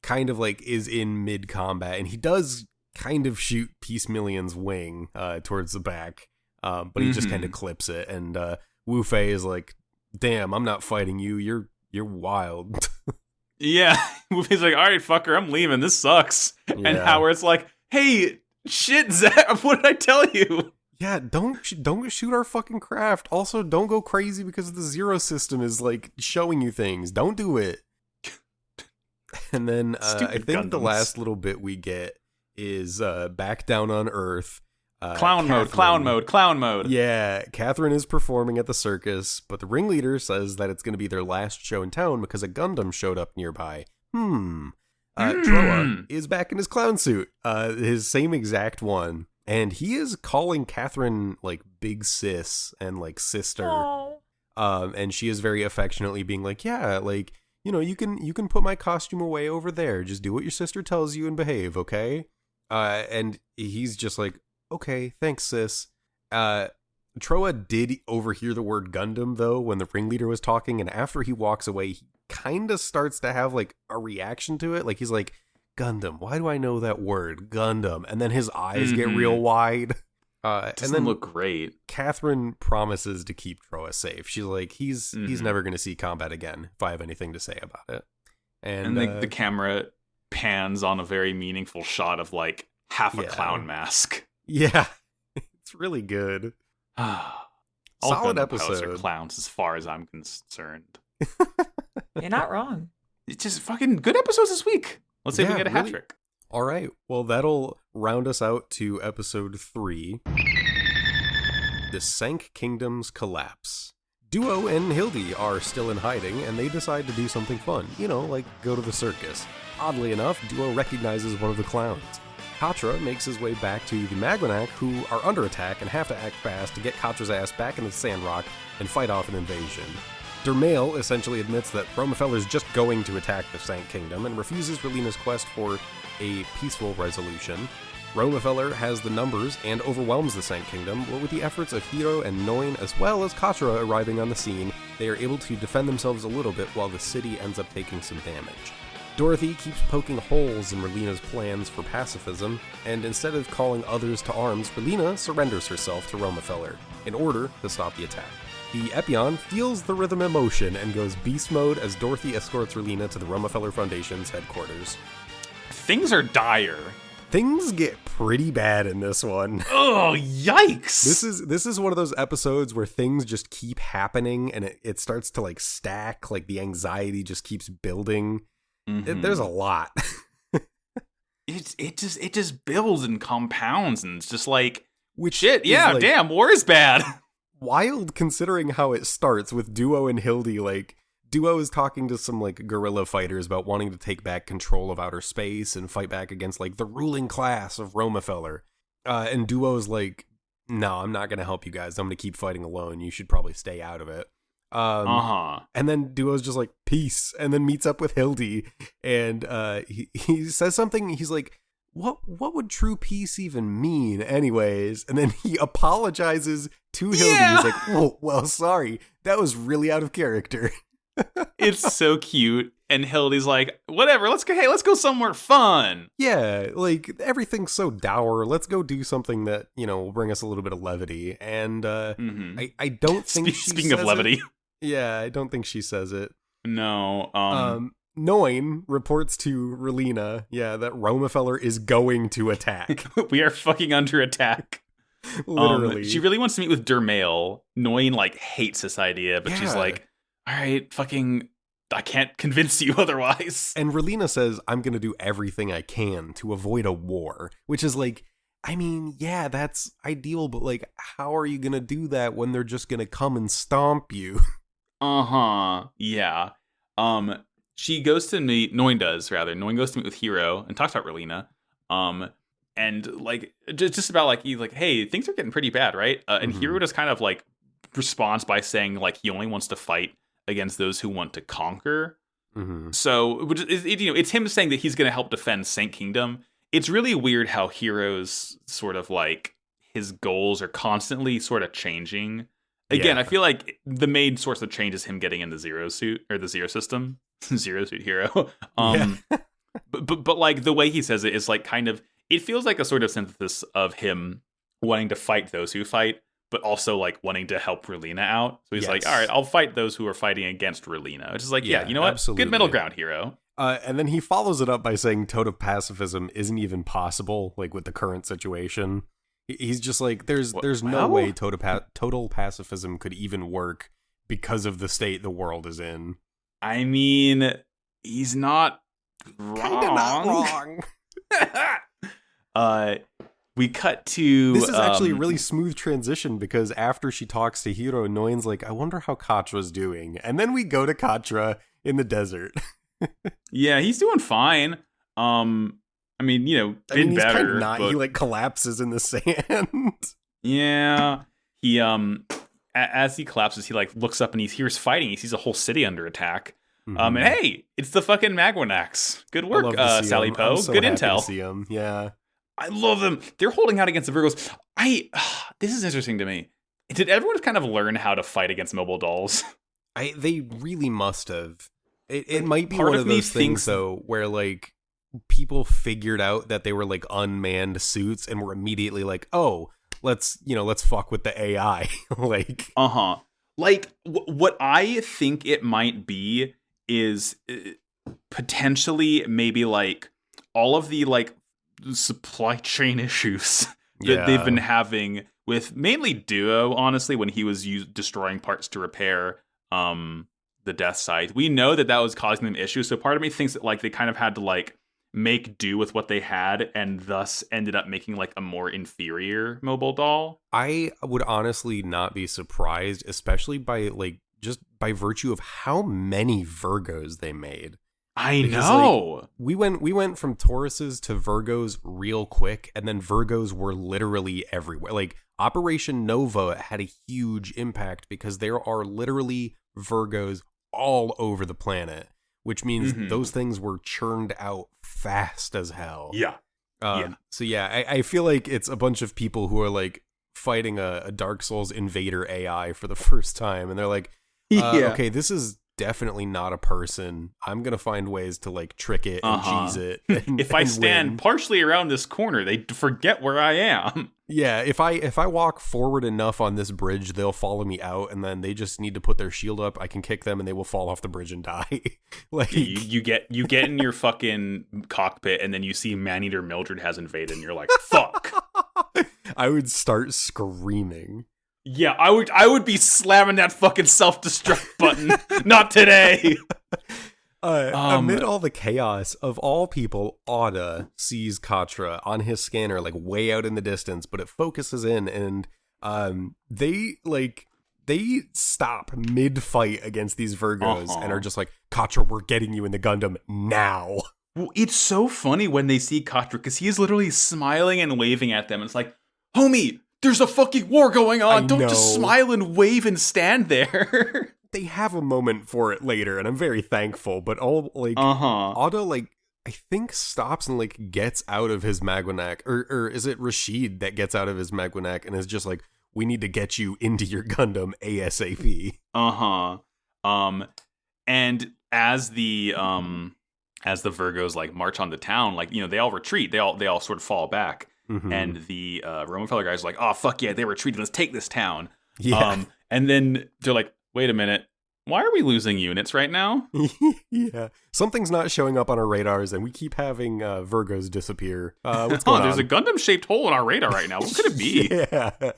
kind of is in mid combat, and he does kind of shoot Peace Million's wing towards the back. But he just kind of clips it, and Wu Fei is like, damn, I'm not fighting you, you're wild. Yeah. Wu Fei's like, alright, fucker, I'm leaving, this sucks. Yeah. And Howard's like, hey, shit, Zach, what did I tell you? Yeah, don't shoot our fucking craft. Also, don't go crazy because the Zero system is showing you things. Don't do it. And then I think the last little bit we get is back down on Earth. Clown mode. Yeah, Catherine is performing at the circus, but the ringleader says that it's going to be their last show in town because a Gundam showed up nearby. Troa is back in his clown suit, his same exact one, and he is calling Catherine like big sis and like sister. Aww. And she is very affectionately being like, yeah, like, you know, you can put my costume away over there. Just do what your sister tells you and behave, okay? And he's just like, okay, thanks, sis. Troa did overhear the word Gundam, though, when the ringleader was talking, and after he walks away, he kind of starts to have, like, a reaction to it. Like, he's like, Gundam, why do I know that word? Gundam. And then his eyes get real wide. Doesn't look great. Catherine promises to keep Troa safe. She's like, he's never going to see combat again, if I have anything to say about it. And the camera pans on a very meaningful shot of, like, half a clown mask. Yeah, it's really good. All Solid Gundam episode. pilots are clowns as far as I'm concerned. You're not wrong. It's just fucking good episodes this week. Let's see if we get a hat trick. All right, well, that'll round us out to episode 3. The Sank Kingdom's Collapse. Duo and Hildy are still in hiding, and they decide to do something fun. You know, like go to the circus. Oddly enough, Duo recognizes one of the clowns. Katra makes his way back to the Magwanac, who are under attack and have to act fast to get Katra's ass back into the Sandrock and fight off an invasion. Dermail essentially admits that Romefeller's just going to attack the Sank Kingdom and refuses Relina's quest for a peaceful resolution. Romefeller has the numbers and overwhelms the Sank Kingdom, but with the efforts of Hiro and Noin as well as Katra arriving on the scene, they are able to defend themselves a little bit while the city ends up taking some damage. Dorothy keeps poking holes in Relina's plans for pacifism, and instead of calling others to arms, Relina surrenders herself to Romefeller in order to stop the attack. The Epion feels the rhythm in motion and goes beast mode as Dorothy escorts Relina to the Romefeller Foundation's headquarters. Things are dire. Things get pretty bad in this one. Oh, yikes! This is one of those episodes where things just keep happening and it starts to like stack, like the anxiety just keeps building. There's a lot. it just builds and compounds, and it's just like, which shit, yeah, like, damn, war is bad. Wild considering how it starts with Duo and Hildy. Like, Duo is talking to some like guerrilla fighters about wanting to take back control of outer space and fight back against like the ruling class of Romefeller. And Duo's like, no, I'm not gonna help you guys. I'm gonna keep fighting alone. You should probably stay out of it. And then Duo's just like, peace, and then meets up with Hildy, and he says something. He's like, what would true peace even mean anyways? And then he apologizes to Hildy. He's like, oh, well, sorry, that was really out of character. It's so cute. And Hildy's like, whatever, let's go somewhere fun. Yeah, like, everything's so dour. Let's go do something that, you know, will bring us a little bit of levity. And I don't think she Speaking of levity. It. Yeah, I don't think she says it. No. Noin reports to Relina, that Romefeller is going to attack. We are fucking under attack. Literally. She really wants to meet with Dermail. Noin, like, hates this idea, but she's like, all right, fucking, I can't convince you otherwise. And Relina says, I'm going to do everything I can to avoid a war, which is like, I mean, yeah, that's ideal, but like, how are you going to do that when they're just going to come and stomp you? Yeah. She goes to meet, Noin goes to meet with Hiro and talks about Relina. And like, just about like, he's like, hey, things are getting pretty bad, right? And Hiro just kind of like responds by saying like, he only wants to fight against those who want to conquer. So, which is, it's him saying that he's going to help defend Sank Kingdom. It's really weird how Hiro's sort of like, his goals are constantly sort of changing. Again, I feel like the main source of change is him getting in the Zero Suit, or the Zero System. Zero Suit Hero. But like the way he says it is like kind of, it feels like a sort of synthesis of him wanting to fight those who fight, but also like wanting to help Relina out. So he's like, all right, I'll fight those who are fighting against Relina. Which is like, you know what? Absolutely. Good middle ground, Hero. And then he follows it up by saying total pacifism isn't even possible, like with the current situation. He's just like, there's no way total pacifism could even work because of the state the world is in. I mean, he's not wrong. Kinda not wrong. We cut to... This is actually a really smooth transition because after she talks to Hiro, Noin's like, I wonder how Katra's doing. And then we go to Katra in the desert. Yeah, he's doing fine. I mean, been he's better. kind of not. But... He like collapses in the sand. Yeah. He, as he collapses, he like looks up and he hears fighting. He sees a whole city under attack. And hey, it's the fucking Magwanax. Good work, Sally Poe. So good happy intel. To see him. Yeah. I love them. They're holding out against the Virgos. This is interesting to me. Did everyone kind of learn how to fight against mobile dolls? They really must have. It might be part one of of me those things though, where like people figured out that they were like unmanned suits and were immediately like, oh, let's fuck with the AI. Like, like what I think it might be is potentially maybe like all of the like supply chain issues that they've been having with mainly Duo, honestly, when he was destroying parts to repair the death site. We know that was causing them issues, so part of me thinks that like they kind of had to like make do with what they had and thus ended up making like a more inferior mobile doll. I would honestly not be surprised, especially by like just by virtue of how many Virgos they made. I know. Like, we went from Tauruses to Virgos real quick, and then Virgos were literally everywhere. Like Operation Nova had a huge impact because there are literally Virgos all over the planet, which means those things were churned out fast as hell. Yeah. So yeah, I feel like it's a bunch of people who are like fighting a Dark Souls invader AI for the first time, and they're like, okay, this is definitely not a person. I'm gonna find ways to like trick it and cheese it. If I stand partially around this corner, they forget where I am. Yeah, if I walk forward enough on this bridge, they'll follow me out, and then they just need to put their shield up. I can kick them, and they will fall off the bridge and die. Like you get in your fucking cockpit, and then you see Maneater Mildred has invaded, and you're like, fuck. I would start screaming. Yeah, I would be slamming that fucking self-destruct button. Not today. Amid all the chaos, of all people, Oda sees Katra on his scanner, like way out in the distance, but it focuses in, and they stop mid-fight against these Virgos and are just like, Katra, we're getting you in the Gundam now. Well, it's so funny when they see Katra, because he is literally smiling and waving at them. It's like, homie, there's a fucking war going on. Don't just smile and wave and stand there. They have a moment for it later, and I'm very thankful. But Oda, like, I think stops and like gets out of his Magwanac, or is it Rashid that gets out of his Magwanac and is just like, we need to get you into your Gundam ASAP. And as the Virgos like march on the town, like, they all retreat. They all sort of fall back. And the Roman fellow guys are like, oh, fuck yeah, they retreated. Let's take this town. Yeah. And then they're like, wait a minute. Why are we losing units right now? Yeah. Something's not showing up on our radars, and we keep having Virgos disappear. What's going on? There's a Gundam-shaped hole in our radar right now. What could it be? Yeah.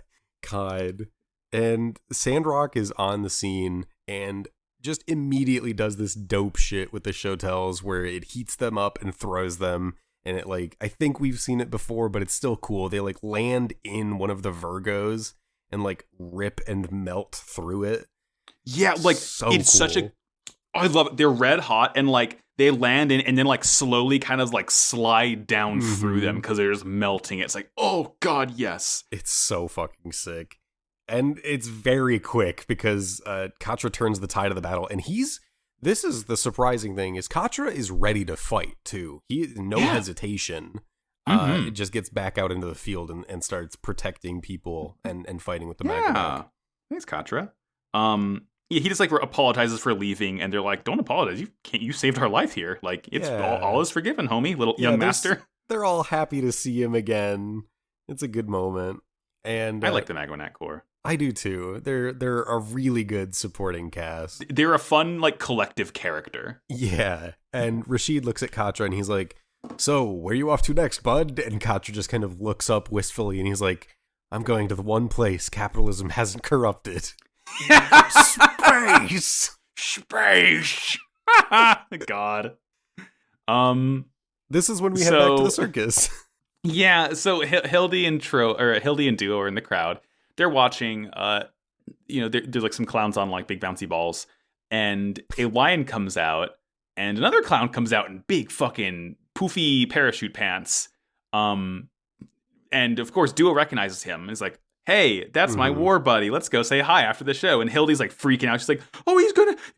God. And Sandrock is on the scene and just immediately does this dope shit with the Shotels where it heats them up and throws them. And it like, I think we've seen it before, but it's still cool. They like land in one of the Virgos and like rip and melt through it. Yeah, like so it's cool. such a, I love it. They're red hot and like they land in and then like slowly kind of like slide down through them because they're just melting. It's like, oh God, yes. It's so fucking sick. And it's very quick because Katra turns the tide of the battle, and this is the surprising thing, is Katra is ready to fight too. He no hesitation. It just gets back out into the field and starts protecting people and fighting with the Magma. Thanks, Katra. He just like apologizes for leaving, and they're like, "Don't apologize. You saved our life here. Like it's all is forgiven, homie, little young master." They're all happy to see him again. It's a good moment, and I like the Magwanac Corps. I do too. They're a really good supporting cast. They're a fun like collective character. Yeah, and Rashid looks at Katra and he's like, "So, where are you off to next, bud?" And Katra just kind of looks up wistfully and he's like, "I'm going to the one place capitalism hasn't corrupted." Space. God. This is when we head back to the circus. Yeah, so Hildy and Hildy and Duo are in the crowd. They're watching. There's like some clowns on like big bouncy balls, and a lion comes out, and another clown comes out in big fucking poofy parachute pants. And of course, Duo recognizes him and is like, "Hey, that's my war buddy. Let's go say hi after the show." And Hildy's like freaking out. She's like, "Oh,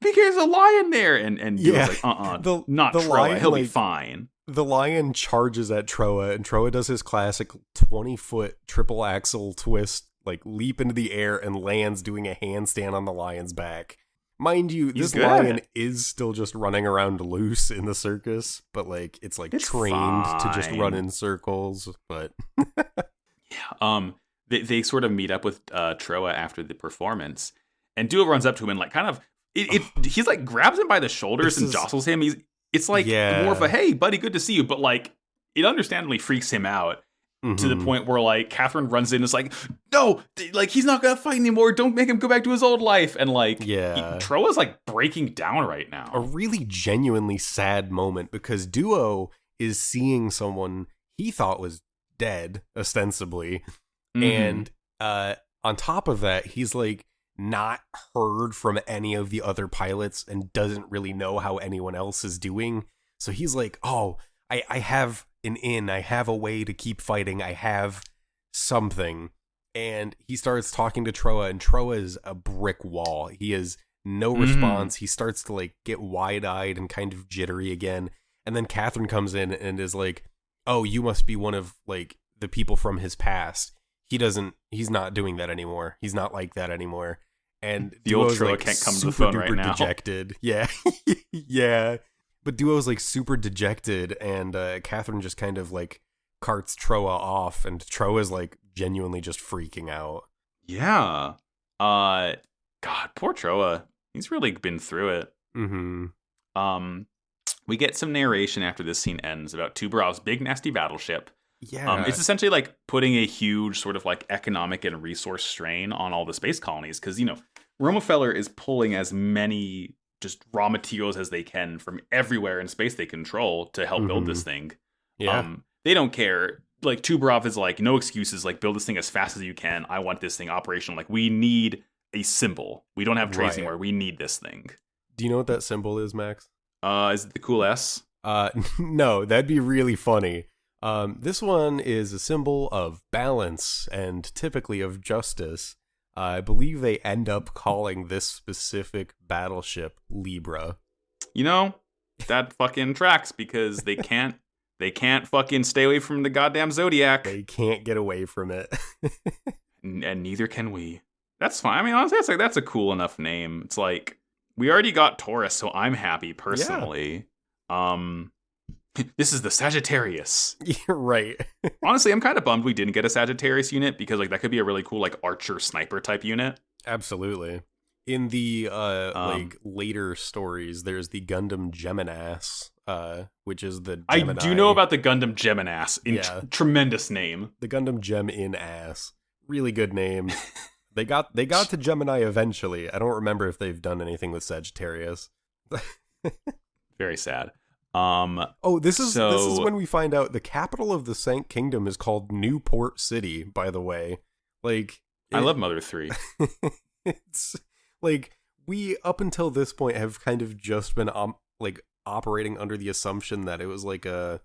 there's a lion there." And Duo's like, not Troa. Lion, he'll be fine. The lion charges at Troa, and Troa does his classic 20-foot triple axel twist, like leap into the air and lands doing a handstand on the lion's back. Mind you, this lion is still just running around loose in the circus, but like it's trained to just run in circles. But they sort of meet up with Troa after the performance, and Duo runs up to him and like kind of he's like grabs him by the shoulders and jostles him. It's like more of a, hey, buddy, good to see you. But like, it understandably freaks him out to the point where like Catherine runs in and is like, no, like he's not going to fight anymore. Don't make him go back to his old life. And like, Troa's like breaking down right now. A really genuinely sad moment because Duo is seeing someone he thought was dead, ostensibly. And on top of that, he's like, not heard from any of the other pilots and doesn't really know how anyone else is doing. So he's like, oh, I have an in. I have a way to keep fighting. I have something. And he starts talking to Troa, and Troa is a brick wall. He has no response. He starts to like get wide-eyed and kind of jittery again. And then Catherine comes in and is like, oh, you must be one of like the people from his past. He's not doing that anymore. He's not like that anymore. And the old Troa can't come to the phone right now. Dejected. Yeah. Yeah. But Duo's like super dejected, and Catherine just kind of like carts Troa off, and Troa's like genuinely just freaking out. Yeah. God, poor Troa. He's really been through it. We get some narration after this scene ends about Tuberov's big nasty battleship. Yeah. It's essentially like putting a huge sort of like economic and resource strain on all the space colonies because, Romefeller is pulling as many just raw materials as they can from everywhere in space they control to help build this thing. Yeah. They don't care. Like Tuberov is like, no excuses, like build this thing as fast as you can. I want this thing operational. Like we need a symbol. We don't have trays anymore. We need this thing. Do you know what that symbol is, Max? Is it the cool S? No, that'd be really funny. This one is a symbol of balance and typically of justice. I believe they end up calling this specific battleship Libra. That fucking tracks because they can't fucking stay away from the goddamn Zodiac. They can't get away from it. And neither can we. That's fine. I mean, honestly, that's a cool enough name. It's like, we already got Taurus, so I'm happy personally. Yeah. This is the Sagittarius. You're right. Honestly, I'm kind of bummed we didn't get a Sagittarius unit because like that could be a really cool like archer sniper type unit. Absolutely. In the like later stories, there's the Gundam Geminas, which is the Gemini. I do know about the Gundam Geminas. Tremendous name. The Gundam Gem in ass. Really good name. They got to Gemini eventually. I don't remember if they've done anything with Sagittarius. Very sad. This is when we find out the capital of the Sank Kingdom is called Newport City, by the way. Like, I love Mother 3. It's like we up until this point have kind of just been like operating under the assumption that it was like a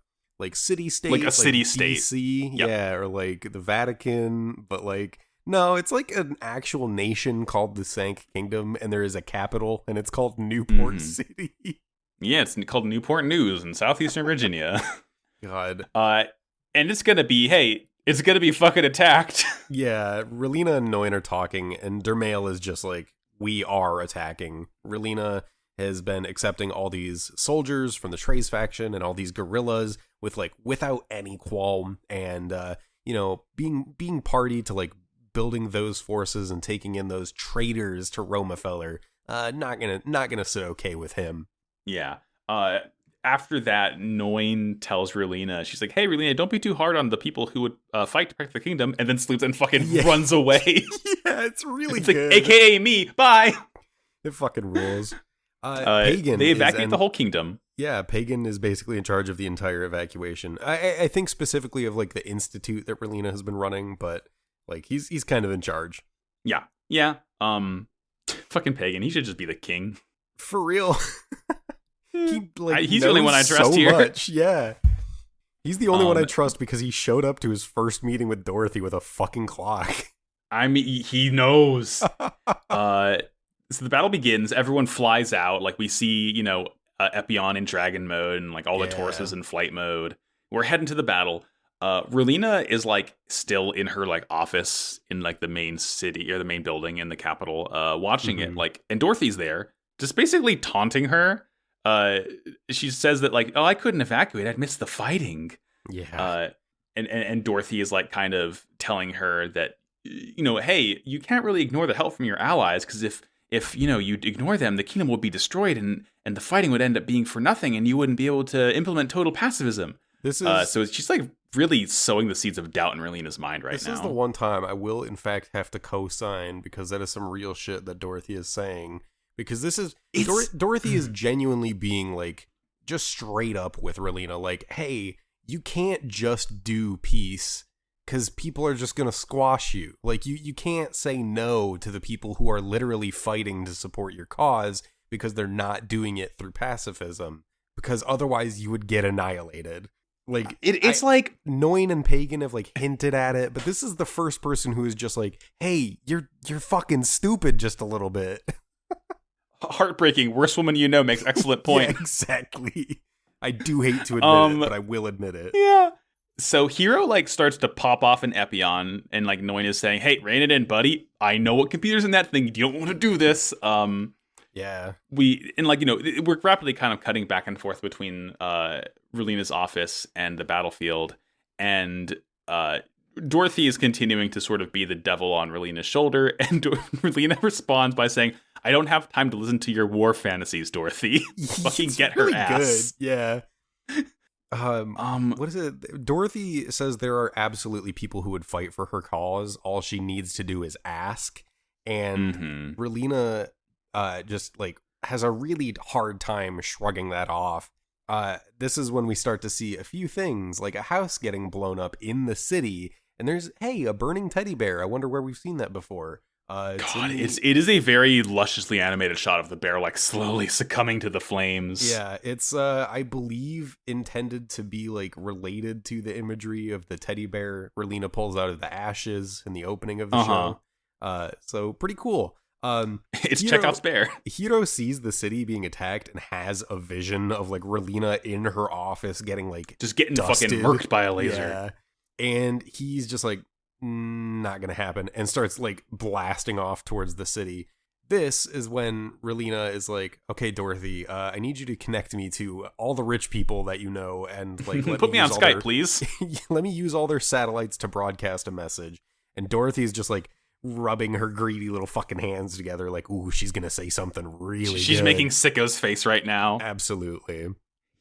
city state, like a city state, DC, yeah, or like the Vatican, but like no, it's like an actual nation called the Sank Kingdom, and there is a capital, and it's called Newport City. Yeah, it's called Newport News in southeastern Virginia. God. And it's gonna be fucking attacked. Yeah, Relina and Noin are talking, and Dermail is just like, we are attacking. Relina has been accepting all these soldiers from the Trace faction and all these guerrillas without any qualm, and being party to like building those forces and taking in those traitors to Romefeller. Not gonna sit okay with him. Yeah. After that, Noin tells Relina, she's like, hey, Relina, don't be too hard on the people who would fight to protect the kingdom, and then sleeps and fucking runs away. Yeah, it's really it's good. Like, AKA me, bye! It fucking rules. Pagan they evacuate the whole kingdom. Yeah, Pagan is basically in charge of the entire evacuation. I think specifically of like the institute that Relina has been running, but like he's kind of in charge. Yeah. Yeah. Fucking Pagan. He should just be the king. For real. He's the only one I trust so here. Much. Yeah. He's the only one I trust because he showed up to his first meeting with Dorothy with a fucking clock. I mean, he knows. So the battle begins. Everyone flies out. Like we see, Epion in dragon mode and like all the Tauruses in flight mode. We're heading to the battle. Relina is like still in her like office in like the main city or the main building in the capital, watching it. Like, and Dorothy's there, just basically taunting her. She says that like, oh, I couldn't evacuate. I'd missed the fighting. Yeah. And Dorothy is like kind of telling her that, hey, you can't really ignore the help from your allies because if you ignore them, the kingdom would be destroyed and the fighting would end up being for nothing and you wouldn't be able to implement total pacifism. This is so she's like really sowing the seeds of doubt in Relina's mind right now. This is the one time I will in fact have to co-sign because that is some real shit that Dorothy is saying. Because this is Dorothy is genuinely being like just straight up with Relina, like, hey, you can't just do peace because people are just gonna squash you. Like you can't say no to the people who are literally fighting to support your cause because they're not doing it through pacifism. Because otherwise you would get annihilated. Like it's like Noin and Pagan have like hinted at it, but this is the first person who is just like, hey, you're fucking stupid just a little bit. Heartbreaking. Worst woman you know makes excellent point. Yeah, exactly. I do hate to admit it, but I will admit it. Yeah. So Hero like starts to pop off an Epion, and like Noin is saying, "Hey, rein it in, buddy. I know what computer's in that thing. You don't want to do this." Yeah. We're rapidly kind of cutting back and forth between Relina's office and the battlefield, and Dorothy is continuing to sort of be the devil on Relina's shoulder, and Relina responds by saying, I don't have time to listen to your war fantasies, Dorothy. Fucking get her ass. Good. Yeah. What is it? Dorothy says there are absolutely people who would fight for her cause. All she needs to do is ask. And Relina just like has a really hard time shrugging that off. This is when we start to see a few things, like a house getting blown up in the city. And there's, hey, a burning teddy bear. I wonder where we've seen that before. It is a very lusciously animated shot of the bear like slowly succumbing to the flames. Yeah, it's I believe intended to be like related to the imagery of the teddy bear Relina pulls out of the ashes in the opening of the show. So pretty cool. It's Chekhov's bear. Hiro sees the city being attacked and has a vision of like Relina in her office getting like just getting dusted. Fucking murked by a laser. Yeah. And he's just like, not gonna happen, and starts like blasting off towards the city. This is when Relina is like, okay, Dorothy, I need you to connect me to all the rich people that you know and like put me on Skype, please. Let me use all their satellites to broadcast a message. And Dorothy's just like rubbing her greedy little fucking hands together like, ooh, she's gonna say something really She's good. Making Sicko's face right now. Absolutely.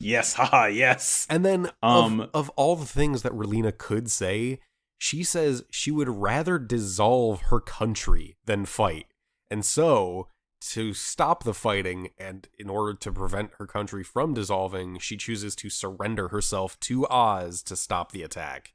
Yes, haha, yes. And then of all the things that Relina could say, she says she would rather dissolve her country than fight. And so, to stop the fighting and in order to prevent her country from dissolving, she chooses to surrender herself to Oz to stop the attack.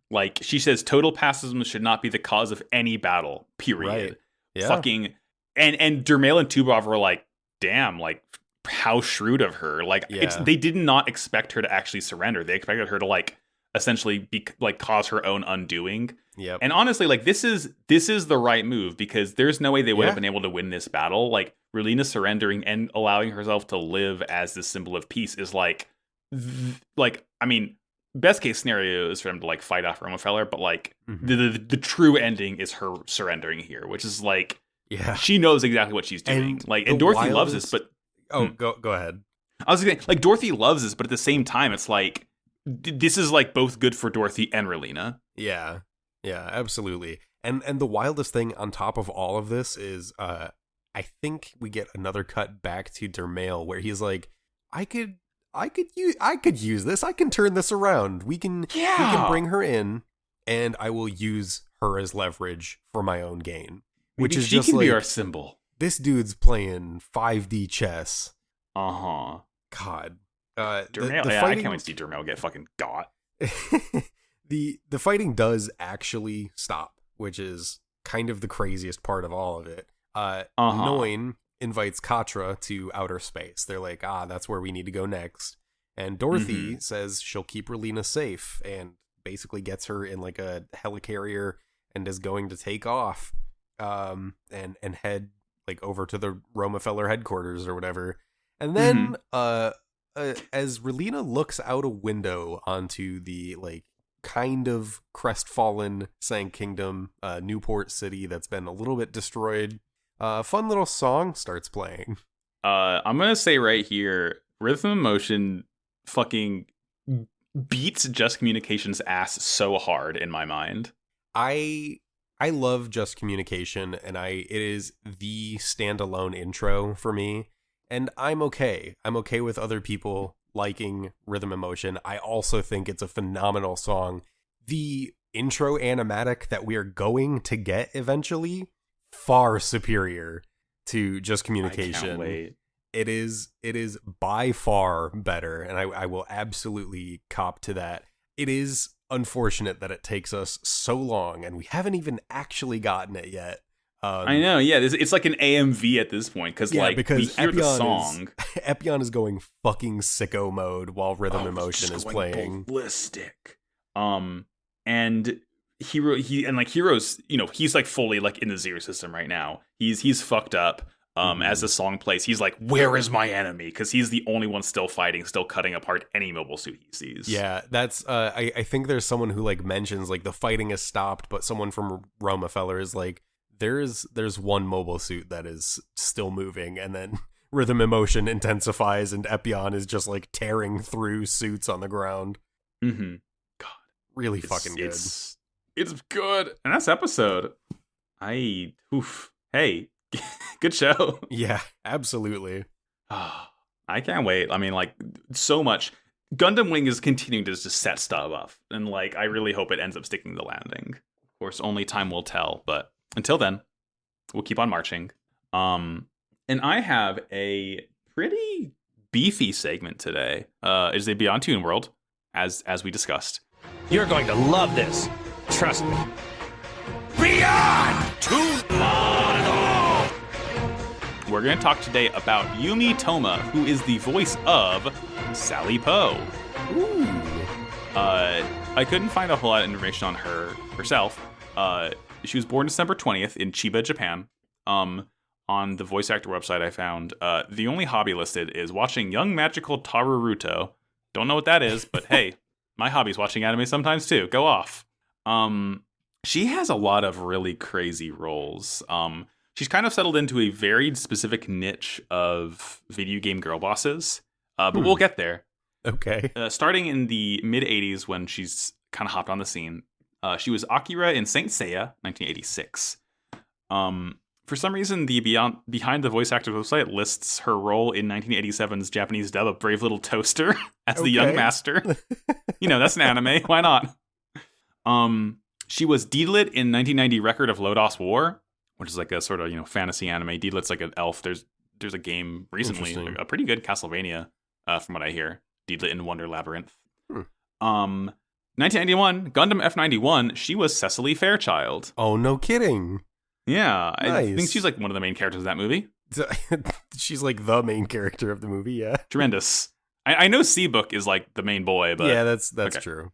Like, she says total pacifism should not be the cause of any battle, period. Right. Yeah. Fucking, and Dermail and Tubov were like, damn, like, how shrewd of her. Like, they did not expect her to actually surrender. They expected her to, like, essentially be like cause her own undoing. Yep. And honestly, like this is the right move because there's no way they would have been able to win this battle. Like Relina surrendering and allowing herself to live as this symbol of peace is like I mean, best case scenario is for them to like fight off Romefeller, but like the true ending is her surrendering here, which is like she knows exactly what she's doing. And Dorothy loves this, but go ahead. I was gonna, like Dorothy loves this, but at the same time, it's like this is like both good for Dorothy and Relina. Yeah, absolutely. And the wildest thing on top of all of this is, I think we get another cut back to Dermail where he's like, I could use this. I can turn this around. We can bring her in, and I will use her as leverage for my own gain. Which is just like, be our symbol. This dude's playing 5D chess. God. Dermail, yeah, I can't wait to see Dermail get fucking got. The fighting does actually stop, which is kind of the craziest part of all of it. Noin invites Katra to outer space. They're like, that's where we need to go next. And Dorothy says she'll keep Relena safe and basically gets her in like a helicarrier and is going to take off and head like over to the Romefeller headquarters or whatever. And then as Relena looks out a window onto the like kind of crestfallen Sang Kingdom, Newport City that's been a little bit destroyed, a fun little song starts playing. I'm gonna say right here, Rhythm and Motion fucking beats Just Communication's ass so hard in my mind. I love Just Communication, and it is the standalone intro for me, and I'm okay with other people liking Rhythm and Motion. I also think it's a phenomenal song. The intro animatic that we are going to get eventually, far superior to Just Communication. I can't wait. It is by far better, and I will absolutely cop to that. It is unfortunate that it takes us so long, and we haven't even actually gotten it yet. I know, yeah. It's like an AMV at this point, because we hear Epion the song. Epion is going fucking sicko mode while Rhythm and Motion is playing. Ballistic. And Hero's, he's like fully like in the zero system right now. He's fucked up. As the song plays, he's like, "Where is my enemy?" Because he's the only one still fighting, still cutting apart any mobile suit he sees. Yeah, that's. I think there's someone who like mentions like the fighting has stopped, but someone from Romefeller is like, there's one mobile suit that is still moving, and then Rhythm and Motion intensifies, and Epion is just like tearing through suits on the ground. God, really fucking good. It's good, and that's episode. Hey. Good show. Yeah, absolutely. I can't wait. I mean, like, so much. Gundam Wing is continuing to just set stuff up, and like, I really hope it ends up sticking the landing. Of course, only time will tell, but until then, we'll keep on marching. And I have a pretty beefy segment today. Is the Beyond Toon World, as we discussed. You're going to love this. Trust me. Beyond Toon World! We're going to talk today about Yumi Toma, who is the voice of Sally Poe. Ooh. I couldn't find a whole lot of information on her herself. She was born December 20th in Chiba, Japan. On the voice actor website I found, the only hobby listed is watching Young Magical Taruruto. Don't know what that is, but hey, my hobby's watching anime sometimes too. Go off. She has a lot of really crazy roles. She's kind of settled into a very specific niche of video game girl bosses, but we'll get there. Okay. Starting in the mid-'80s when she's kind of hopped on the scene, she was Akira in Saint Seiya, 1986. For some reason, the Behind the Voice Actors website lists her role in 1987's Japanese dub of Brave Little Toaster as the young master. That's an anime. Why not? She was Deedlit in 1990 Record of Lodos War, which is like a sort of, fantasy anime. Deedlit's like an elf. There's a game recently, a pretty good Castlevania, from what I hear. Deedlit in Wonder Labyrinth. 1991, Gundam F91, she was Cecily Fairchild. Oh, no kidding. Yeah, Nice. I think she's like one of the main characters of that movie. She's like the main character of the movie, yeah. Tremendous. I know Seabook is like the main boy, but... Yeah, that's okay. true.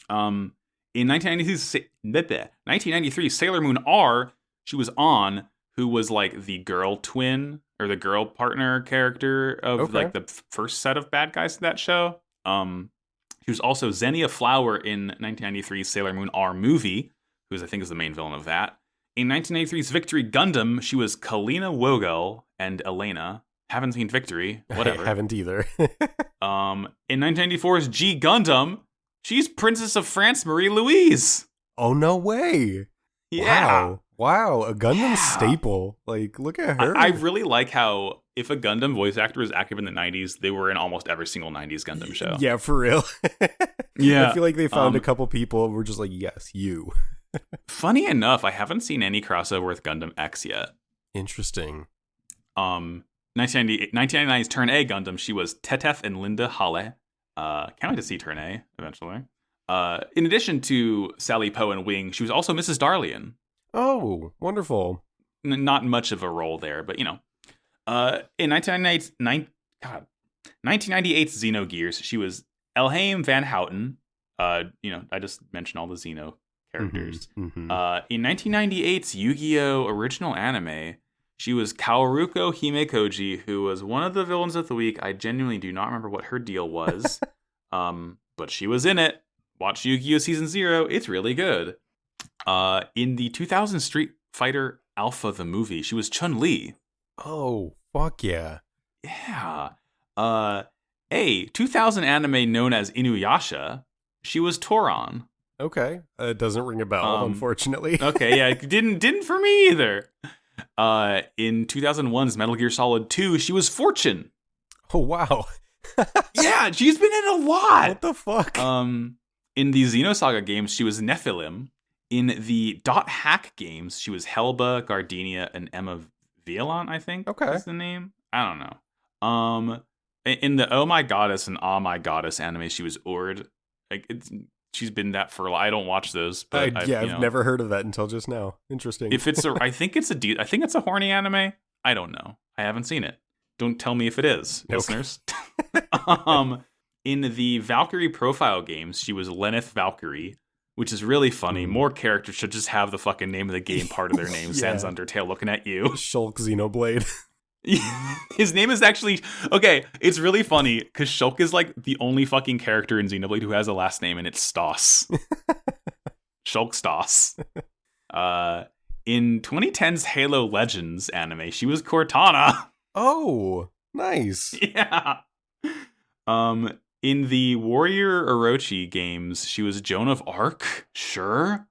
In 1993, Sailor Moon R, she was on, who was like the girl twin or the girl partner character of like the first set of bad guys to that show. She was also Xenia Flower in 1993's Sailor Moon R movie, who I think is the main villain of that. In 1993's Victory Gundam, she was Kalina Wogel and Elena. Haven't seen Victory, whatever. I haven't either. In 1994's G Gundam, she's Princess of France Marie Louise. Oh, no way. Yeah. Wow, a Gundam staple. Like, look at her. I really like how if a Gundam voice actor was active in the 90s, they were in almost every single 90s Gundam show. Yeah, for real. Yeah. I feel like they found a couple people and were just like, yes, you. Funny enough, I haven't seen any crossover with Gundam X yet. Interesting. 1999's Turn A Gundam, she was Tetef and Linda Halle. Can't wait to see Turn A eventually. In addition to Sally Poe and Wing, she was also Mrs. Darlian. Oh, wonderful. Not much of a role there, but in 1998's Xenogears, she was Elhaim Van Houten. I just mentioned all the Xeno characters. Mm-hmm. In 1998's Yu-Gi-Oh! Original anime, she was Kaoruko Himekoji, who was one of the villains of the week. I genuinely do not remember what her deal was, but she was in it. Watch Yu-Gi-Oh! Season 0. It's really good. In the 2000 Street Fighter Alpha the movie, she was Chun-Li. Oh, fuck yeah. Yeah. A 2000 anime known as Inuyasha, she was Toron. Okay. It doesn't ring a bell, unfortunately. Okay, yeah, it didn't for me either. In 2001's Metal Gear Solid 2, she was Fortune. Oh, wow. Yeah, she's been in a lot. What the fuck? In the Xenosaga games, she was Nephilim. In the Dot Hack games, she was Helba, Gardenia, and Emma Violent, I think. Okay. Is the name? I don't know. In the Oh My Goddess and Ah My Goddess anime, she was Ord. Like she's been that for a while. I don't watch those, but I've never heard of that until just now. Interesting. If it's I think it's a horny anime. I don't know. I haven't seen it. Don't tell me if it is, listeners. In the Valkyrie profile games, she was Lenneth Valkyrie, which is really funny. More characters should just have the fucking name of the game part of their name. Yeah. Sans Undertale looking at you. Shulk Xenoblade. His name is actually okay. It's really funny because Shulk is like the only fucking character in Xenoblade who has a last name, and it's Stoss. Shulk Stoss. In 2010's Halo Legends anime, she was Cortana. Oh, nice. Yeah. In the Warrior Orochi games, she was Joan of Arc. Sure.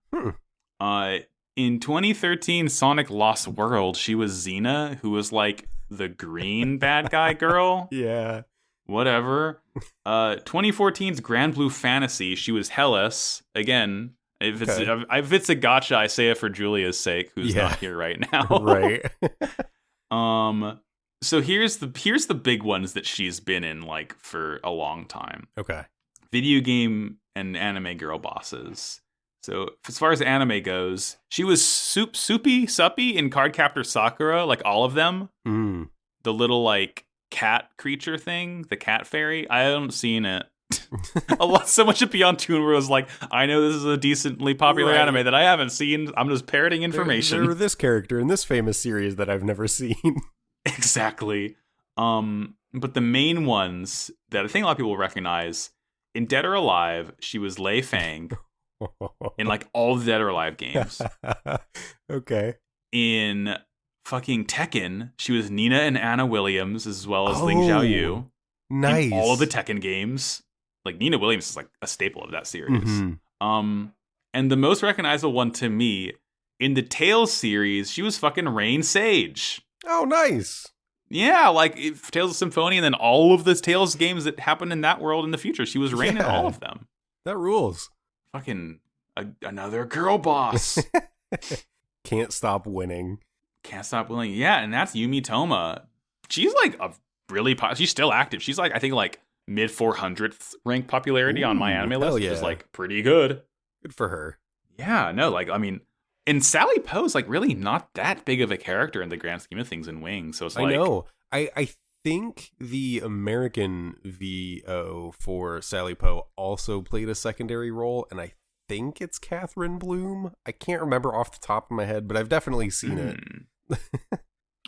In 2013 Sonic Lost World, she was Xena, who was like the green bad guy girl. Yeah. Whatever. 2014's Grand Blue Fantasy, she was Hellas. Again, if it's a gotcha, I say it for Julia's sake, who's not here right now. Right. So here's the big ones that she's been in like for a long time. Okay. Video game and anime girl bosses. So as far as anime goes, she was Suppy in Cardcaptor Sakura, like all of them. Mm. The little like cat creature thing, the cat fairy. I haven't seen it. So much of Beyond Toon was like, I know this is a decently popular anime that I haven't seen. I'm just parroting information. There were this character in this famous series that I've never seen. Exactly. But the main ones that I think a lot of people will recognize, in Dead or Alive, she was Lei Fang. In like all the Dead or Alive games. Okay. In fucking Tekken, she was Nina and Anna Williams, as well as Ling Xiaoyu. Nice. In all of the Tekken games. Like Nina Williams is like a staple of that series. Mm-hmm. And the most recognizable one to me, in the Tales series, she was fucking Rain Sage. Oh, nice. Yeah, like Tales of Symphonia, and then all of the Tales games that happened in that world in the future. She was Rain in all of them. That rules. Fucking another girl boss. Can't stop winning. Can't stop winning. Yeah, and that's Yumi Toma. She's like a really she's still active. She's like I think like mid 400th rank popularity on my anime list, which is like pretty good. Good for her. Yeah, no, like I mean, and Sally Poe's like really not that big of a character in the grand scheme of things in Wings. So it's like I know. I think the American VO for Sally Poe also played a secondary role, and I think it's Catherine Bloom. I can't remember off the top of my head, but I've definitely seen it.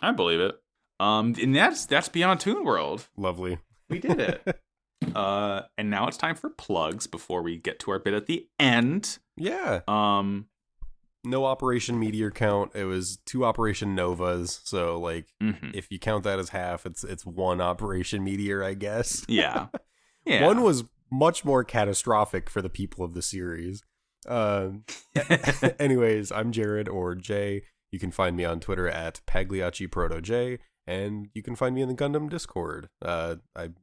I believe it. And that's Beyond Toon World. Lovely. We did it. And now it's time for plugs before we get to our bit at the end. Yeah. No Operation Meteor count. It was 2 Operation Novas. So like, if you count that as half, it's 1 Operation Meteor, I guess. Yeah. Yeah. One was much more catastrophic for the people of the series. Anyways, I'm Jared or Jay. You can find me on Twitter at PagliacciProtoJ, and you can find me in the Gundam Discord. I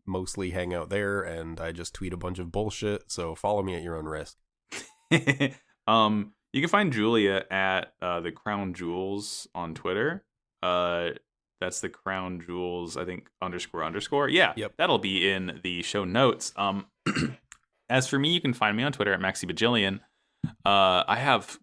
mostly hang out there, and I just tweet a bunch of bullshit. So follow me at your own risk. You can find Julia at the Crown Jewels on Twitter. That's the crown jewels, I think, __. Yeah, Yep. that'll be in the show notes. As for me, you can find me on Twitter at MaxiBajillion. I have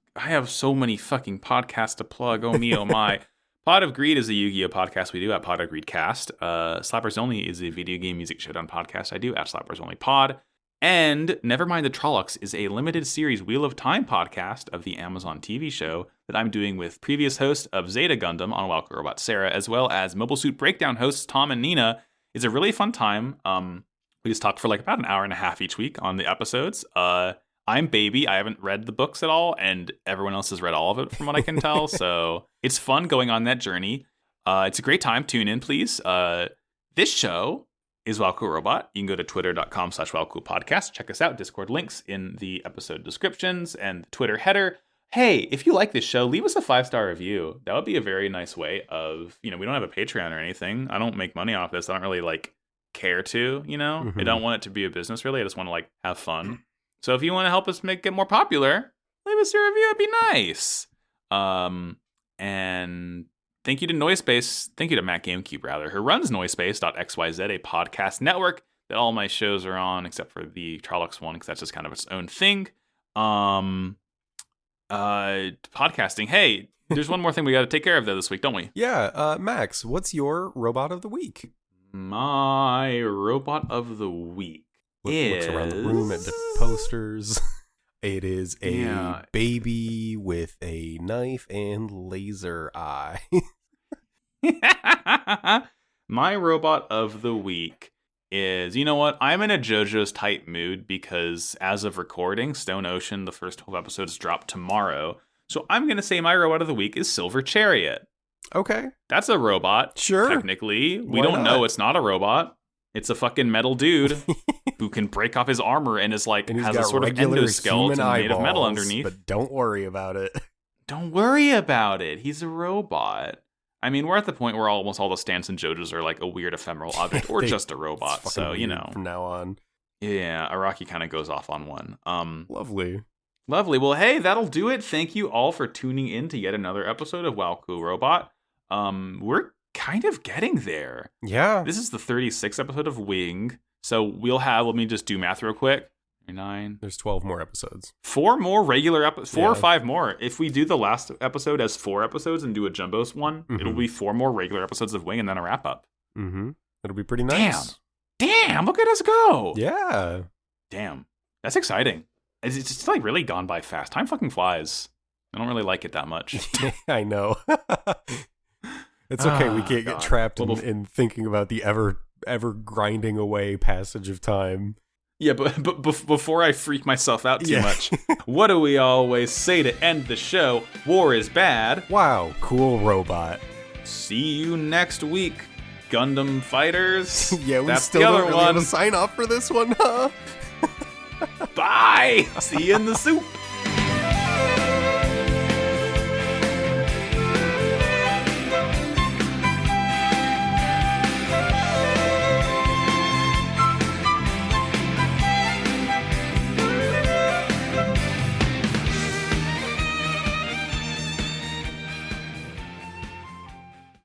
so many fucking podcasts to plug. Oh me, oh my. Pod of Greed is a Yu-Gi-Oh podcast we do at Pod of Greed Cast. Slappers Only is a video game music showdown podcast I do at Slappers Only Pod. And Nevermind the Trollocs is a limited series Wheel of Time podcast of the Amazon TV show that I'm doing with previous hosts of Zeta Gundam on Welcome Robot Sarah, as well as Mobile Suit Breakdown hosts Tom and Nina. It's a really fun time. We just talk for like about an hour and a half each week on the episodes. I'm Baby. I haven't read the books at all, and everyone else has read all of it from what I can tell. So it's fun going on that journey. It's a great time. Tune in, please. This show is Wowcool Robot. You can go to twitter.com/WowCoolPodcast. Check us out. Discord links in the episode descriptions and the Twitter header. Hey, if you like this show, leave us a 5-star review. That would be a very nice way of, we don't have a Patreon or anything. I don't make money off this. I don't really care to, I don't want it to be a business really. I just want to have fun. So if you want to help us get more popular, leave us a review. It'd be nice. And thank you to Noisepace. Thank you to Matt GameCube, rather, who runs Noisepace.xyz, a podcast network that all my shows are on, except for the Trollocs one, because that's just kind of its own thing. Podcasting. Hey, there's one more thing we got to take care of, though, this week, don't we? Yeah. Max, what's your robot of the week? My robot of the week Looks around the room at different posters. It is a baby with a knife and laser eye. My robot of the week is, you know what? I'm in a JoJo's type mood because as of recording, Stone Ocean, the first 12 episodes drop tomorrow. So I'm going to say my robot of the week is Silver Chariot. Okay. That's a robot. Sure. Technically. We don't know it's not a robot. It's a fucking metal dude who can break off his armor and is has a sort of endoskeleton made of metal underneath. But don't worry about it. Don't worry about it. He's a robot. I mean, we're at the point where almost all the Stance and JoJo's are a weird ephemeral object or just a robot. So, from now on. Yeah, Araki kind of goes off on one. Lovely. Well, hey, that'll do it. Thank you all for tuning in to yet another episode of Wowcool Robot. We're kind of getting there. Yeah. This is the 36th episode of Wing. So we'll have, let me just do math real quick. 9. There's 12 more episodes. 4 more regular episodes. 4 or 5 more. If we do the last episode as 4 episodes and do a Jumbos one, it'll be 4 more regular episodes of Wing and then a wrap up. Mm-hmm. It'll be pretty nice. Damn, look at us go. Yeah. Damn. That's exciting. It's just really gone by fast. Time fucking flies. I don't really like it that much. I know. It's okay. We can't get trapped in thinking about the ever grinding away passage of time. Yeah, but before I freak myself out too much, what do we always say to end the show? War is bad. Wow, cool robot. See you next week, Gundam fighters. Yeah, we That's still the other don't really one. have a sign off for this one, huh? Bye. See you in the soup.